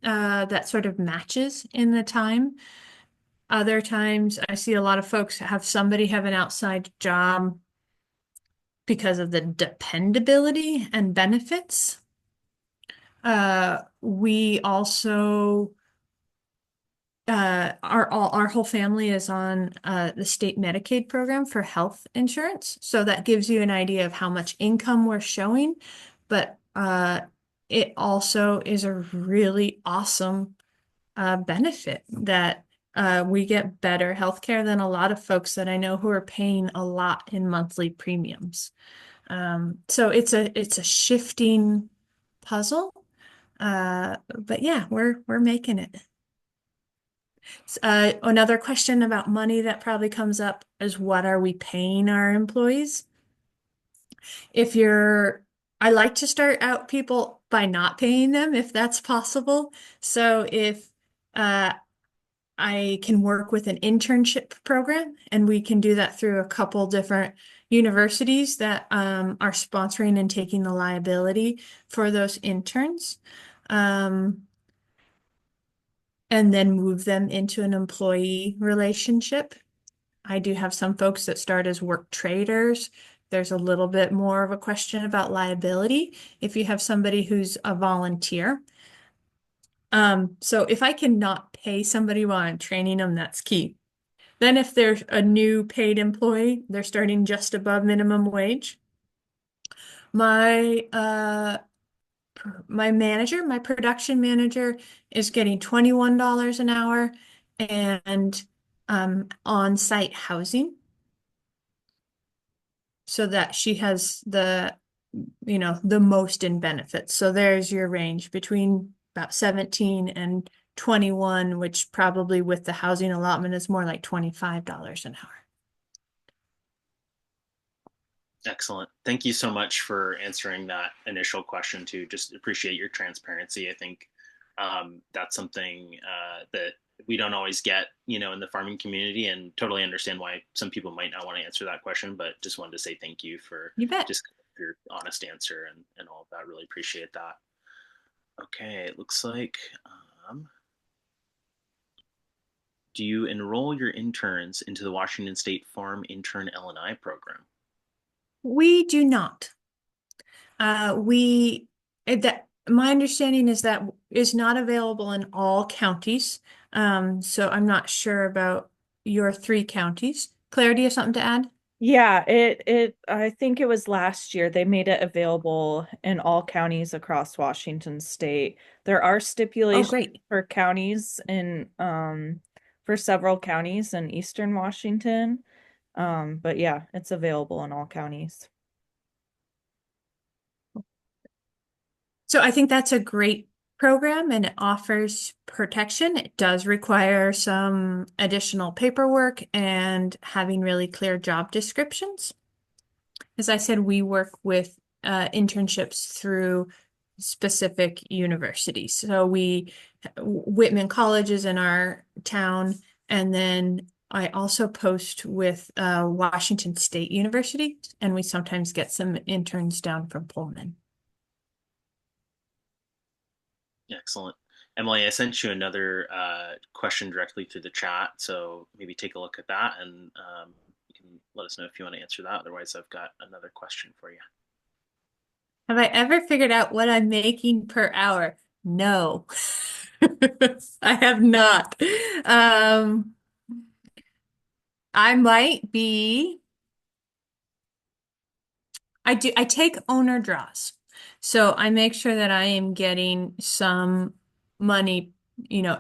that sort of matches in the time. Other times I see a lot of folks have somebody have an outside job because of the dependability and benefits. We also our whole family is on the state Medicaid program for health insurance. So that gives you an idea of how much income we're showing, but it also is a really awesome benefit that we get better healthcare than a lot of folks that I know who are paying a lot in monthly premiums. So it's a shifting puzzle. But yeah, we're making it. Another question about money that probably comes up is, what are we paying our employees? I like to start out people by not paying them if that's possible. So if I can work with an internship program, and we can do that through a couple different universities that are sponsoring and taking the liability for those interns. And then move them into an employee relationship. I do have some folks that start as work traders. There's a little bit more of a question about liability if you have somebody who's a volunteer. So if I cannot pay somebody while I'm training them, that's key. Then if there's a new paid employee, they're starting just above minimum wage. My my manager, my production manager is getting $21 an hour and on-site housing so that she has the most in benefits. So there's your range between about 17 and 21, which probably with the housing allotment is more like $25 an hour. Excellent. Thank you so much for answering that initial question too. Just appreciate your transparency. I think that's something that we don't always get, in the farming community, and totally understand why some people might not want to answer that question. But just wanted to say thank you for You bet. just your honest answer and all of that. Really appreciate that. Okay, it looks like. Um, do you enroll your interns into the Washington State Farm Intern L&I program? We do not. We that my understanding is that is not available in all counties. So I'm not sure about your 3 counties. Claire, do you have something to add? Yeah, I think it was last year they made it available in all counties across Washington state. There are Oh, stipulations great. for counties for several counties in eastern Washington. But yeah, it's available in all counties. So I think that's a great program and it offers protection. It does require some additional paperwork and having really clear job descriptions. As I said, we work with internships through specific universities. So Whitman College is in our town, and then I also post with Washington State University, and we sometimes get some interns down from Pullman. Excellent. Emily, I sent you another question directly through the chat, so maybe take a look at that and you can let us know if you want to answer that. Otherwise, I've got another question for you. Have I ever figured out what I'm making per hour? No, I have not. Um, I might be. I take owner draws. So I make sure that I am getting some money,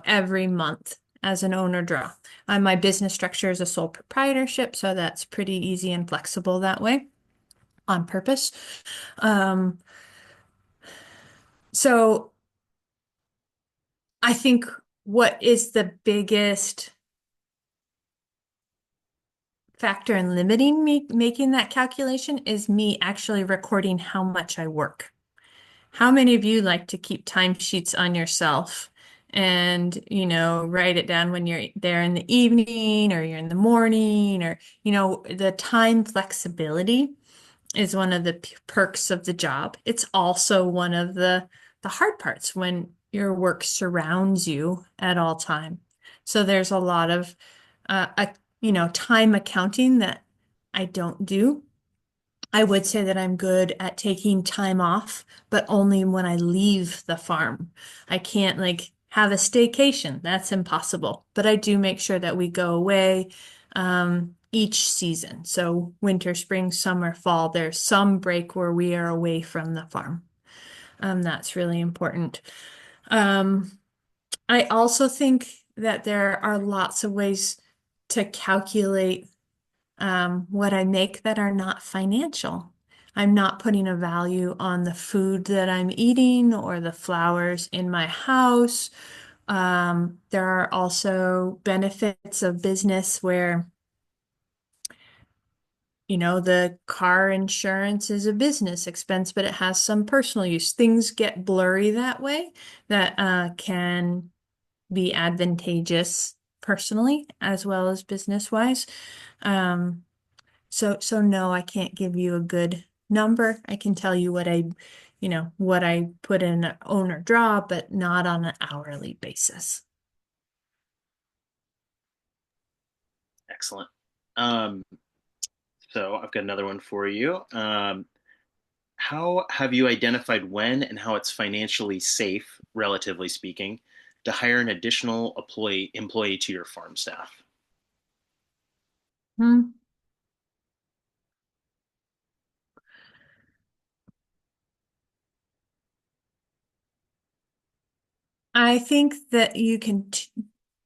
every month as an owner draw. My business structure is a sole proprietorship, so that's pretty easy and flexible that way on purpose. Um, so I think what is the biggest factor in limiting me making that calculation is me actually recording how much I work. How many of you like to keep timesheets on yourself and, write it down when you're there in the evening or you're in the morning or, the time flexibility is one of the perks of the job. It's also one of the hard parts when your work surrounds you at all time. So there's a lot of time accounting that I don't do. I would say that I'm good at taking time off, but only when I leave the farm. I can't like have a staycation. That's impossible. But I do make sure that we go away each season. So winter, spring, summer, fall, there's some break where we are away from the farm. That's really important. Um, I also think that there are lots of ways to calculate what I make that are not financial. I'm not putting a value on the food that I'm eating or the flowers in my house. There are also benefits of business where, the car insurance is a business expense, but it has some personal use. Things get blurry that way that can be advantageous personally as well as business wise. Um, so no, I can't give you a good number. I can tell you what I put in an owner draw, but not on an hourly basis. Excellent. Um, so I've got another one for you. How have you identified when and how it's financially safe, relatively speaking, to hire an additional employee to your farm staff? Hmm. I think that you can do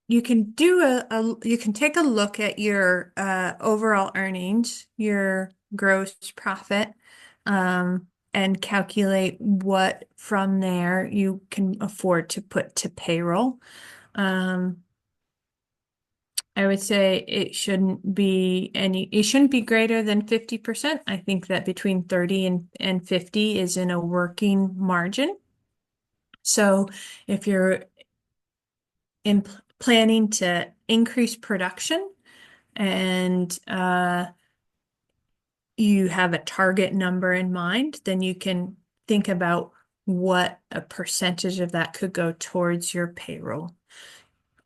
you can take a look at your overall earnings, your gross profit, and calculate what from there you can afford to put to payroll. Um, I would say it shouldn't be greater than 50%. I think that between 30 and 50 is in a working margin. So if you're in planning to increase production and you have a target number in mind, then you can think about what a percentage of that could go towards your payroll.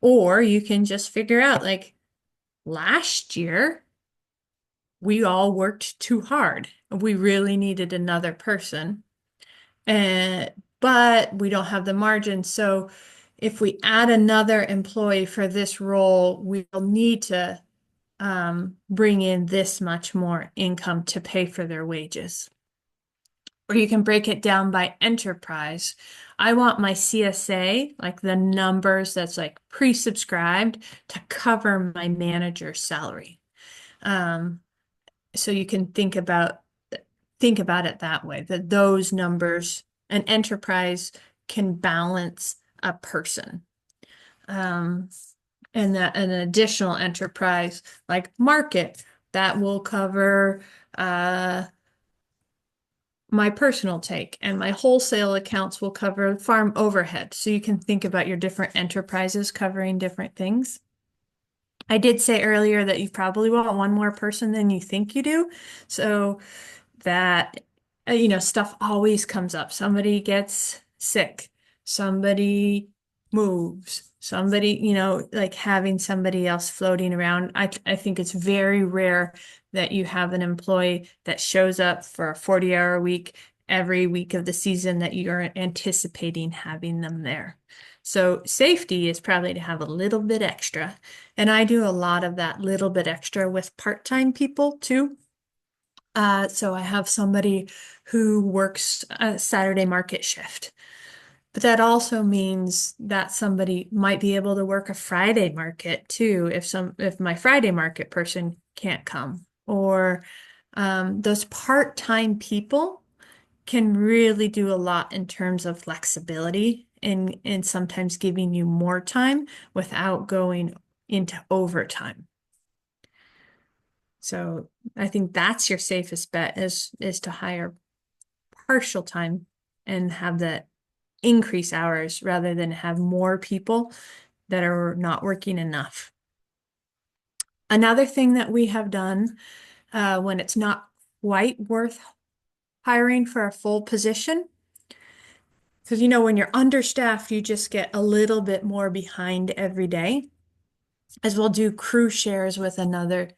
Or you can just figure out like last year, we all worked too hard. We really needed another person. And but we don't have the margin. So if we add another employee for this role, we'll need to bring in this much more income to pay for their wages. Or you can break it down by enterprise. I want my CSA, like the numbers that's like pre-subscribed, to cover my manager's salary. Um, so you can think about it that way, that those numbers, an enterprise can balance a person. Um, and that an additional enterprise like market that will cover my personal take, and my wholesale accounts will cover farm overhead. So you can think about your different enterprises covering different things. I did say earlier that you probably want one more person than you think you do. So that, stuff always comes up. Somebody gets sick, somebody moves, somebody, like having somebody else floating around. I think it's very rare that you have an employee that shows up for a 40-hour week every week of the season that you're anticipating having them there. So safety is probably to have a little bit extra. And I do a lot of that little bit extra with part-time people too. So I have somebody who works a Saturday market shift. But that also means that somebody might be able to work a Friday market too, if my Friday market person can't come. Or those part-time people can really do a lot in terms of flexibility and sometimes giving you more time without going into overtime. So I think that's your safest bet is to hire partial time and have the increase hours rather than have more people that are not working enough. Another thing that we have done when it's not quite worth hiring for a full position, because when you're understaffed, you just get a little bit more behind every day, as we'll do crew shares with another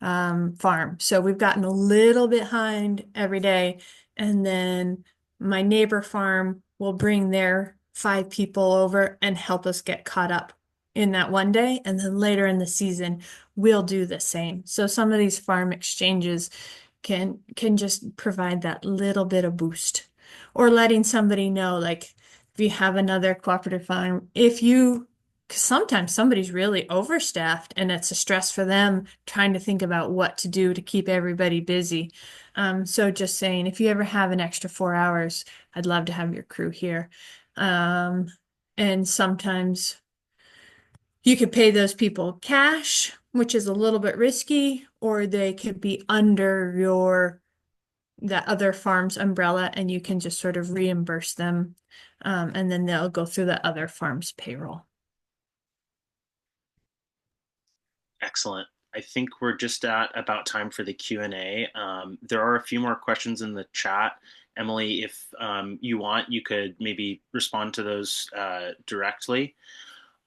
farm. So we've gotten a little bit behind every day. And then my neighbor farm will bring their 5 people over and help us get caught up in that one day. And then later in the season, we'll do the same. So some of these farm exchanges can just provide that little bit of boost. Or letting somebody know, like if you have another cooperative farm, because sometimes somebody's really overstaffed and it's a stress for them trying to think about what to do to keep everybody busy. So just saying, if you ever have an extra 4 hours, I'd love to have your crew here. And sometimes you could pay those people cash, which is a little bit risky, or they could be under that other farm's umbrella and you can just sort of reimburse them. And then they'll go through the other farm's payroll. Excellent. I think we're just at about time for the Q&A. There are a few more questions in the chat. Emily, if you want, you could maybe respond to those directly.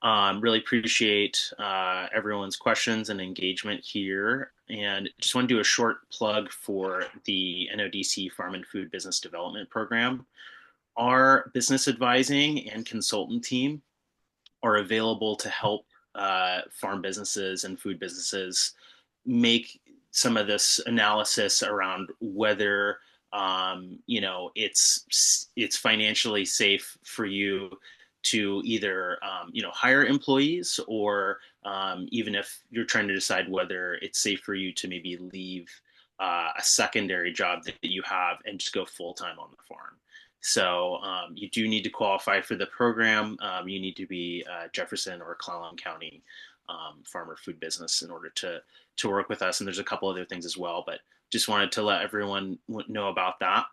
Really appreciate everyone's questions and engagement here. And just want to do a short plug for the NODC Farm and Food Business Development Program. Our business advising and consultant team are available to help farm businesses and food businesses make some of this analysis around whether it's financially safe for you to either hire employees, or even if you're trying to decide whether it's safe for you to maybe leave a secondary job that you have and just go full time on the farm. So you do need to qualify for the program. You need to be Jefferson or Clallam County farmer food business in order to work with us. And there's a couple other things as well, but just wanted to let everyone know about that.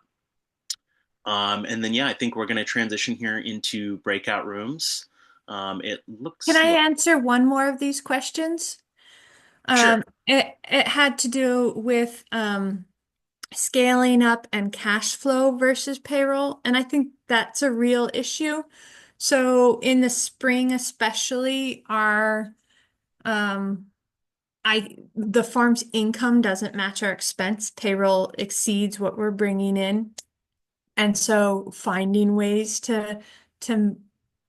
And then, yeah, I think we're going to transition here into breakout rooms. It Can looks I like, answer one more of these questions? sure, It had to do with scaling up and cash flow versus payroll, and I think that's a real issue. So in the spring, especially, our um, the farm's income doesn't match our expense. Payroll exceeds what we're bringing in. And so finding ways to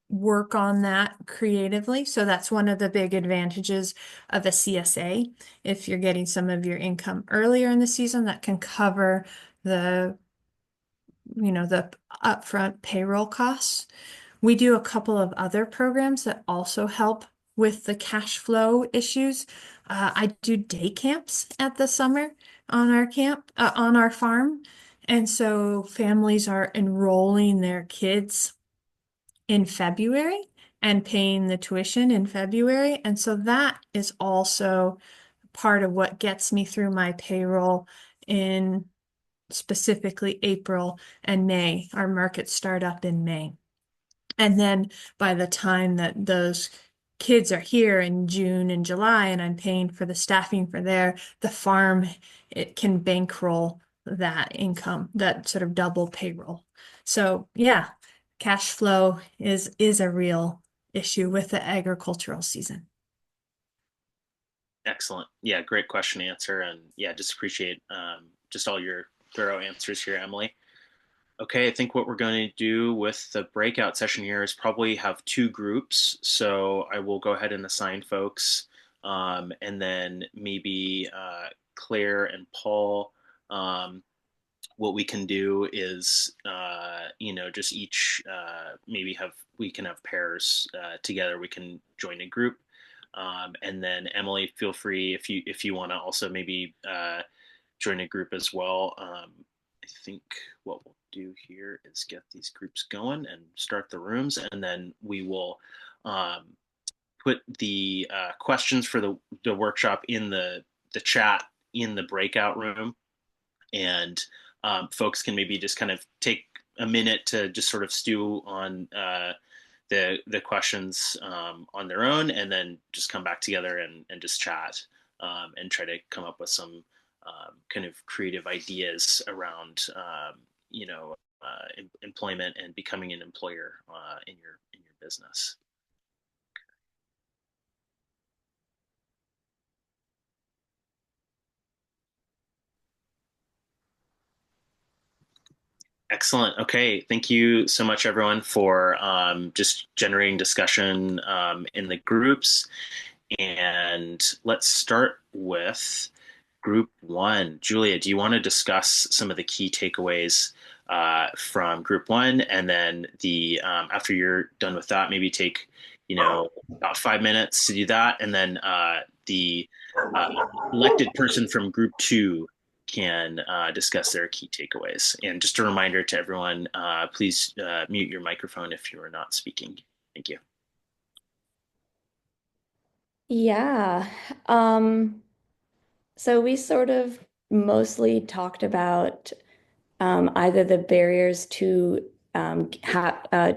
work on that creatively. So that's one of the big advantages of a CSA. If you're getting some of your income earlier in the season, that can cover the, the upfront payroll costs. We do a couple of other programs that also help with the cash flow issues. I do day camps at the summer on our farm. And so families are enrolling their kids in February and paying the tuition in February. And so that is also part of what gets me through my payroll in specifically April and May. Our markets start up in May. And then by the time that those kids are here in June and July, and I'm paying for the staffing for the farm, it can bankroll that income, that sort of double payroll. So yeah, cash flow is a real issue with the agricultural season. excellent. Yeah, great question answer. And yeah, just appreciate just all your thorough answers here, Emily. Okay, I think what we're going to do with the breakout session here is probably have two groups. So I will go ahead and assign folks, and then maybe Claire and Paul. What we can do is, just each maybe we can have pairs together. We can join a group, and then Emily, feel free if you want to also maybe join a group as well. I think what we'll do here is get these groups going and start the rooms, and then we will um, put the questions for the workshop in the chat in the breakout room, and folks can maybe just kind of take a minute to just sort of stew on the questions on their own, and then just come back together and just chat and try to come up with some kind of creative ideas around employment and becoming an employer in your business. Excellent. Okay. Thank you so much, everyone, for just generating discussion in the groups. And let's start with group one. Julia, do you want to discuss some of the key takeaways from group one? And then after you're done with that, maybe take, about 5 minutes to do that. And then the elected person from group two can discuss their key takeaways. And just a reminder to everyone, please mute your microphone if you are not speaking. Thank you. Yeah. So we sort of mostly talked about either the barriers to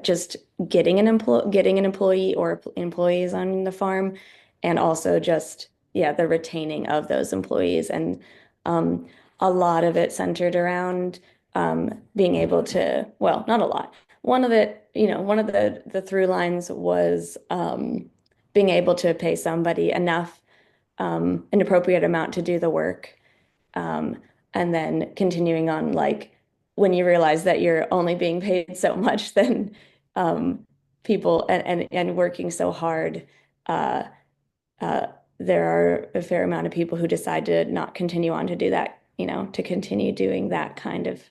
just getting an employee or employees on the farm, and also just the retaining of those employees. And um, a lot of it centered around being able to, well, not a lot. One of the through lines was being able to pay somebody enough, an appropriate amount to do the work. Um, and then continuing on, like when you realize that you're only being paid so much, then people and working so hard, uh, uh, there are a fair amount of people who decide to not continue on to do that, to continue doing that kind of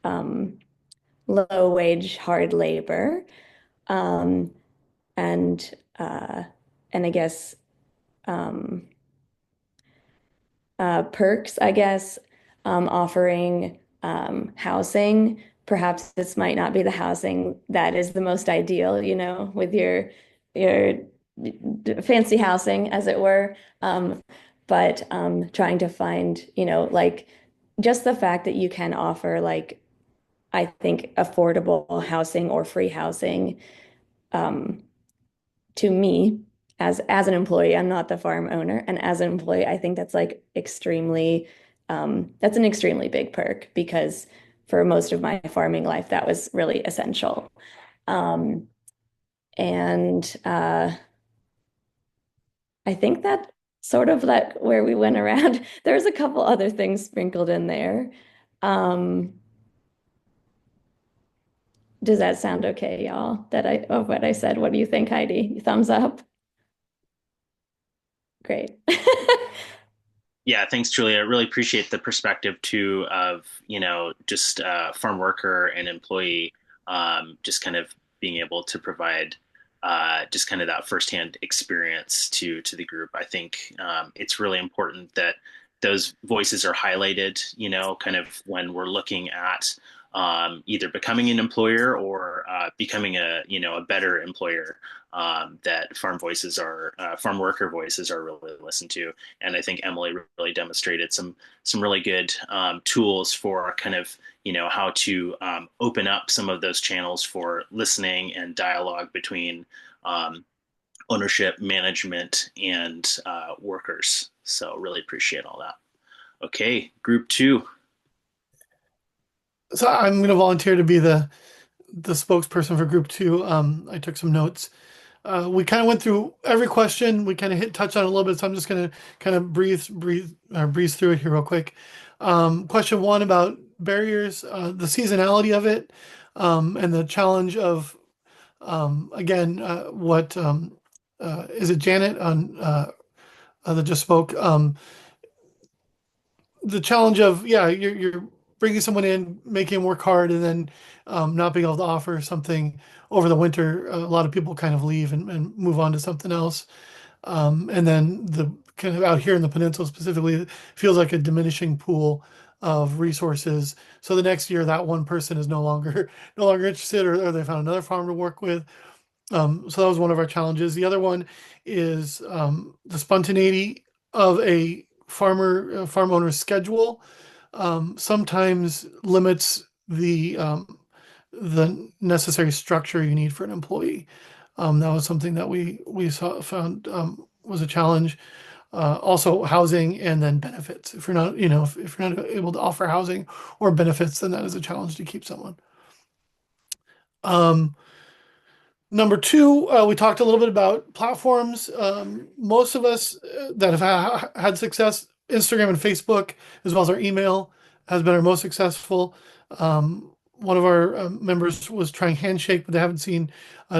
um, low wage, hard labor. Um, and uh, and I guess um, perks, I guess, offering housing. Perhaps this might not be the housing that is the most ideal, with your fancy housing, as it were. But trying to find, like just the fact that you can offer, like, I think affordable housing or free housing um, to me as an employee. I'm not the farm owner, and as an employee, I think that's like extremely that's an extremely big perk because for most of my farming life, that was really essential. Um, and I think that sort of like where we went around, there's a couple other things sprinkled in there. Um, does that sound okay, y'all? Of what I said? What do you think, Heidi? Thumbs up? Great. Yeah, thanks, Julia. I really appreciate the perspective too of, just farm worker and employee, just kind of being able to provide just kind of that firsthand experience to the group. I think it's really important that those voices are highlighted, kind of when we're looking at either becoming an employer or becoming a better employer. That farm worker voices are really listened to, and I think Emily really demonstrated some really good tools for kind of how to open up some of those channels for listening and dialogue between um, ownership, management, and workers. So really appreciate all that. Okay, group two. So I'm going to volunteer to be the spokesperson for group two. I took some notes. We kind of went through every question. We kind of touched on it a little bit, so I'm just going to kind of breeze through it here real quick. Question one about barriers, the seasonality of it, and the challenge of again, what is it, Janet on that just spoke? The challenge of, yeah, you're bringing someone in, making them work hard, and then not being able to offer something over the winter. A lot of people kind of leave and move on to something else. And then the kind of out here in the peninsula specifically, it feels like a diminishing pool of resources. So the next year, that one person is no longer interested, or they found another farm to work with. So that was one of our challenges. The other one is the spontaneity of a farm owner's schedule. Sometimes limits the necessary structure you need for an employee. That was something that we found was a challenge. Also, housing and then benefits. If you're not, if you're not able to offer housing or benefits, then that is a challenge to keep someone. Number two, we talked a little bit about platforms. Most of us that have had success, Instagram and Facebook, as well as our email, has been our most successful. One of our members was trying Handshake, but they haven't seen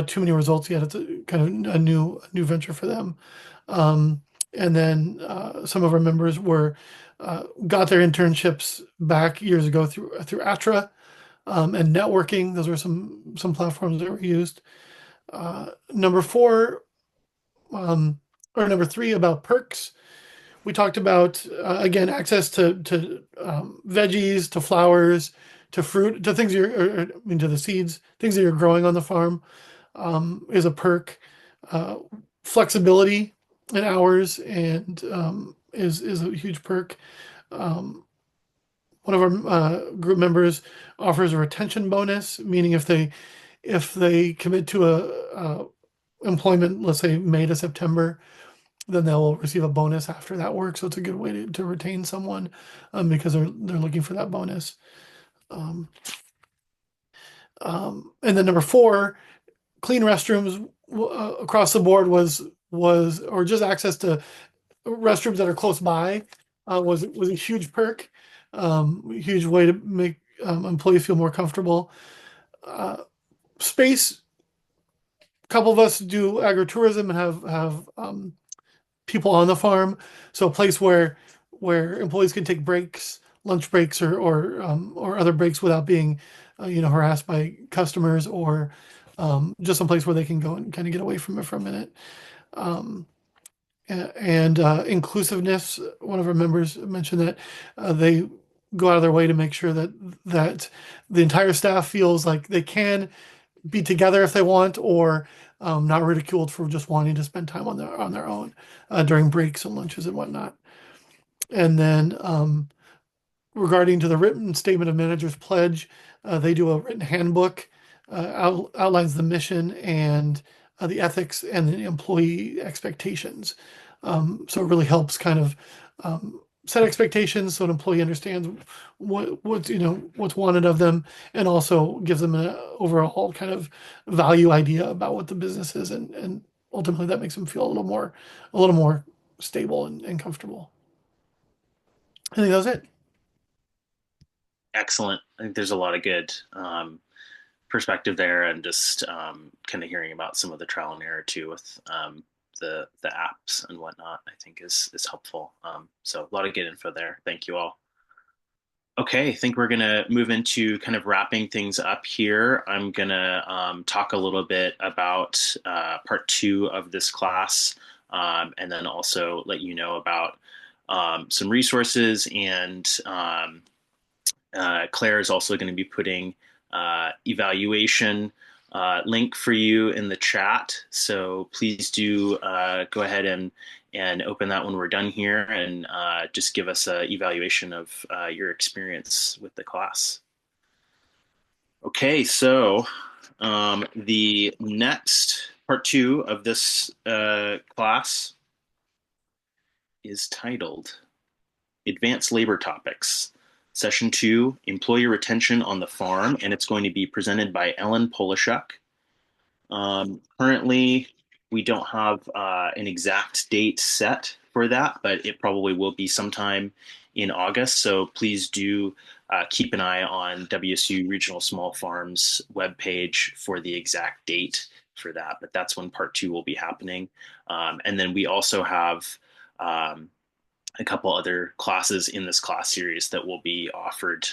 too many results yet. It's kind of a new venture for them. And then some of our members got their internships back years ago through Atra and networking. Those were some platforms that were used. Number four, or number three, about perks. We talked about again access to veggies, to flowers, to fruit, to things to the seeds, things that you're growing on the farm is a perk. Flexibility in hours and is a huge perk. One of our group members offers a retention bonus, meaning if they commit to a employment, let's say May to September, then they'll receive a bonus after that work. So it's a good way to retain someone because they're looking for that bonus. And then number four, clean restrooms across the board was or just access to restrooms that are close by was a huge perk, huge way to make employees feel more comfortable. Space couple of us do agritourism and have people on the farm. So a place where employees can take breaks, lunch breaks, or other breaks without being, harassed by customers, or just some place where they can go and kind of get away from it for a minute. Um, and inclusiveness. One of our members mentioned that they go out of their way to make sure that the entire staff feels like they can be together if they want, or not ridiculed for just wanting to spend time on their own during breaks and lunches and whatnot. And then regarding to the written statement of manager's pledge, they do a written handbook, outlines the mission and the ethics and the employee expectations. So it really helps kind of set expectations so an employee understands what's wanted of them, and also gives them an overall kind of value idea about what the business is, and ultimately that makes them feel a little more stable and comfortable. I think that was it. Excellent. I think there's a lot of good perspective there, and just kind of hearing about some of the trial and error too with the apps and whatnot, I think is helpful. So a lot of good info there. Thank you all. Okay, I think we're gonna move into kind of wrapping things up here. I'm gonna talk a little bit about part two of this class, and then also let you know about some resources, and Claire is also going to be putting evaluation link for you in the chat. So please do go ahead and open that when we're done here, and just give us an evaluation of your experience with the class. Okay, so the next part two of this class is titled Advanced Labor Topics. Session 2, Employee Retention on the Farm, and it's going to be presented by Ellen Polishuk. Currently, we don't have an exact date set for that, but it probably will be sometime in August. So please do keep an eye on WSU Regional Small Farms webpage for the exact date for that. But that's when part 2 will be happening. And then we also have a couple other classes in this class series that will be offered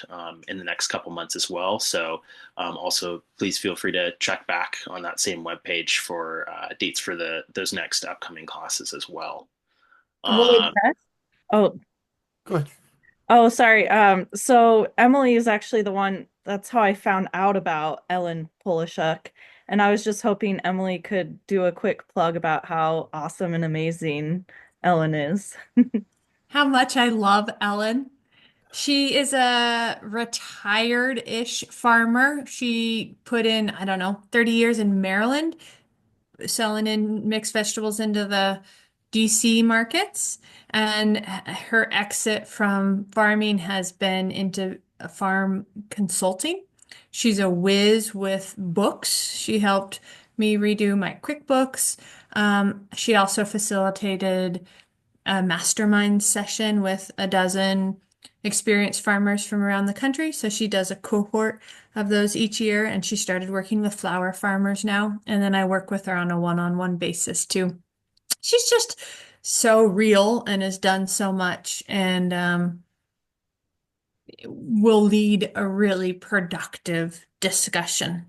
in the next couple months as well. So also please feel free to check back on that same webpage for dates for those next upcoming classes as well. Well, Oh, go ahead. oh, sorry. So Emily is actually the one, that's how I found out about Ellen Polishuk. And I was just hoping Emily could do a quick plug about how awesome and amazing Ellen is. How much I love Ellen. She is a retired-ish farmer. She put in, I don't know, 30 years in Maryland, selling in mixed vegetables into the DC markets. And her exit from farming has been into farm consulting. She's a whiz with books. She helped me redo my QuickBooks. She also facilitated a mastermind session with a dozen experienced farmers from around the country. So she does a cohort of those each year, and she started working with flower farmers now. And then I work with her on a one-on-one basis too. She's just so real and has done so much, and will lead a really productive discussion.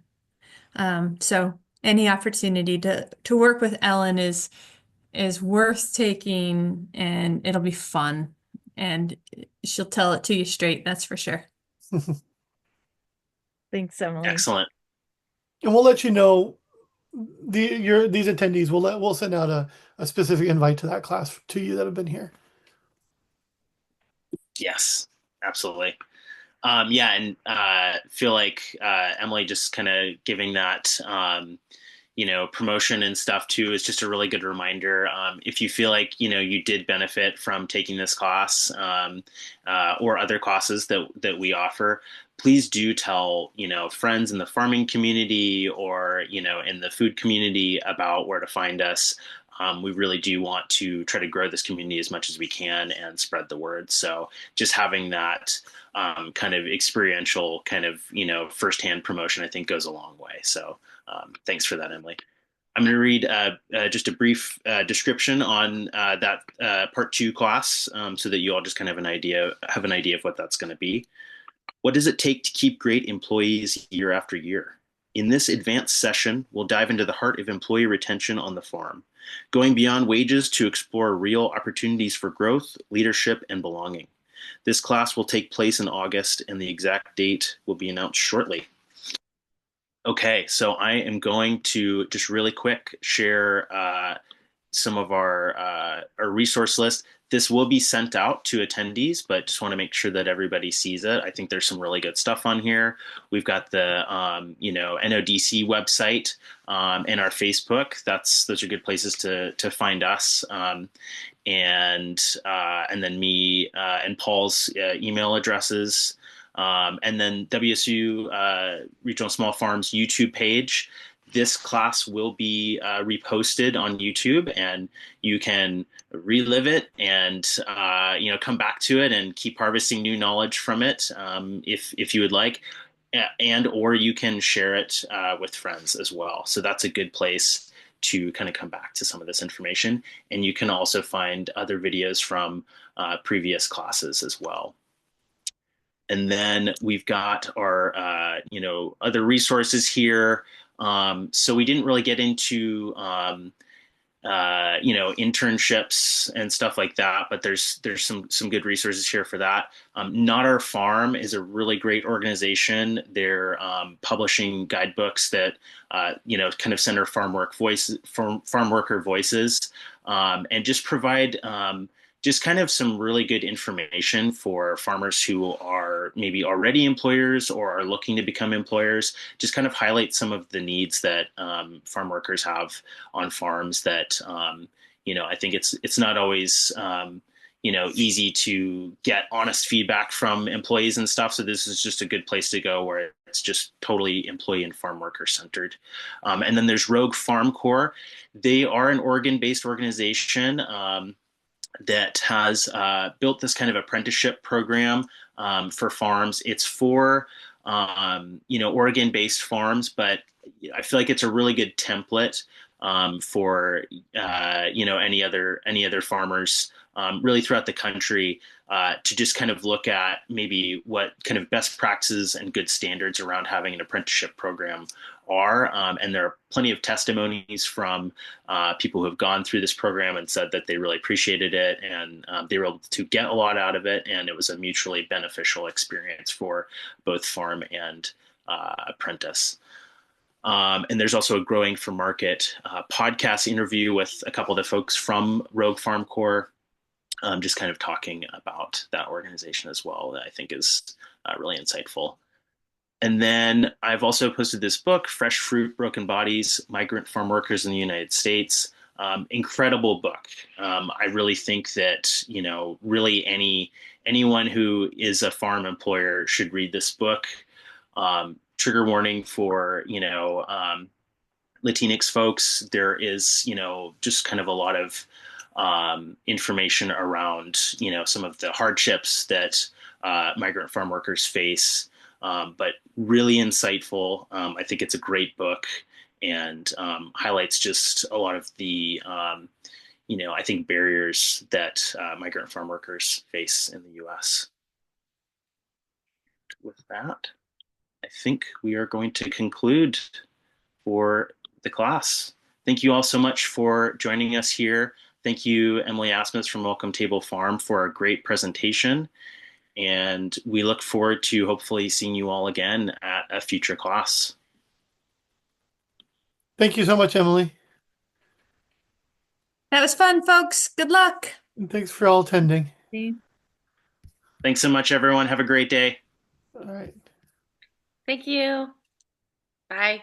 So any opportunity to work with Ellen is worth taking, and it'll be fun, and she'll tell it to you straight, that's for sure. Thanks, Emily. Excellent. And we'll let you know these attendees. We'll send out a specific invite to that class to you that have been here. Yes, absolutely. Yeah, and feel like Emily just kind of giving that promotion and stuff too is just a really good reminder. If you feel like you did benefit from taking this class or other classes that we offer, please do tell friends in the farming community or in the food community about where to find us. We really do want to try to grow this community as much as we can and spread the word. So just having that kind of experiential firsthand promotion, I think goes a long way. So thanks for that, Emily. I'm going to read just a brief description on that part two class, so that you all just kind of have an idea of what that's going to be. What does it take to keep great employees year after year? In this advanced session, we'll dive into the heart of employee retention on the farm, going beyond wages to explore real opportunities for growth, leadership, and belonging. This class will take place in August, and the exact date will be announced shortly. Okay, so I am going to just really quick share some of our resource list. This will be sent out to attendees, but just want to make sure that everybody sees it. I think there's some really good stuff on here. We've got the NODC website and our Facebook. Those are good places to find us. And then me and Paul's email addresses. And then WSU Regional Small Farms YouTube page. This class will be reposted on YouTube, and you can relive it and come back to it and keep harvesting new knowledge from it if you would like, and or you can share it with friends as well. So that's a good place to kind of come back to some of this information, and you can also find other videos from previous classes as well. And then we've got our other resources here. So we didn't really get into internships and stuff like that, but there's some good resources here for that. Not Our Farm is a really great organization. They're publishing guidebooks that kind of center farm worker voices, and just provide just kind of some really good information for farmers who are maybe already employers or are looking to become employers. Just kind of highlight some of the needs that farm workers have on farms that I think it's not always easy to get honest feedback from employees and stuff. So this is just a good place to go where it's just totally employee and farm worker centered. And then there's Rogue Farm Corps. They are an Oregon-based organization that has built this kind of apprenticeship program for farms. It's for Oregon-based farms, but I feel like it's a really good template for any other farmers really throughout the country to just kind of look at maybe what kind of best practices and good standards around having an apprenticeship program are. And there are plenty of testimonies from people who have gone through this program and said that they really appreciated it, and they were able to get a lot out of it, and it was a mutually beneficial experience for both farm and apprentice. And there's also a Growing for Market podcast interview with a couple of the folks from Rogue Farm Corps, just kind of talking about that organization as well, that I think is really insightful. And then I've also posted this book, Fresh Fruit, Broken Bodies, Migrant Farm Workers in the United States. Incredible book. I really think that, really anyone who is a farm employer should read this book. Trigger warning for, Latinx folks. There is, just kind of a lot of information around, some of the hardships that migrant farm workers face, but really insightful. I think it's a great book, and highlights just a lot of the, I think barriers that migrant farm workers face in the U.S. With that, I think we are going to conclude for the class. Thank you all so much for joining us here. Thank you, Emily Asmus from Welcome Table Farm, for a great presentation. And we look forward to hopefully seeing you all again at a future class. Thank you so much, Emily. That was fun, folks. Good luck. And thanks for all attending. Thanks so much, everyone. Have a great day. All right. Thank you. Bye.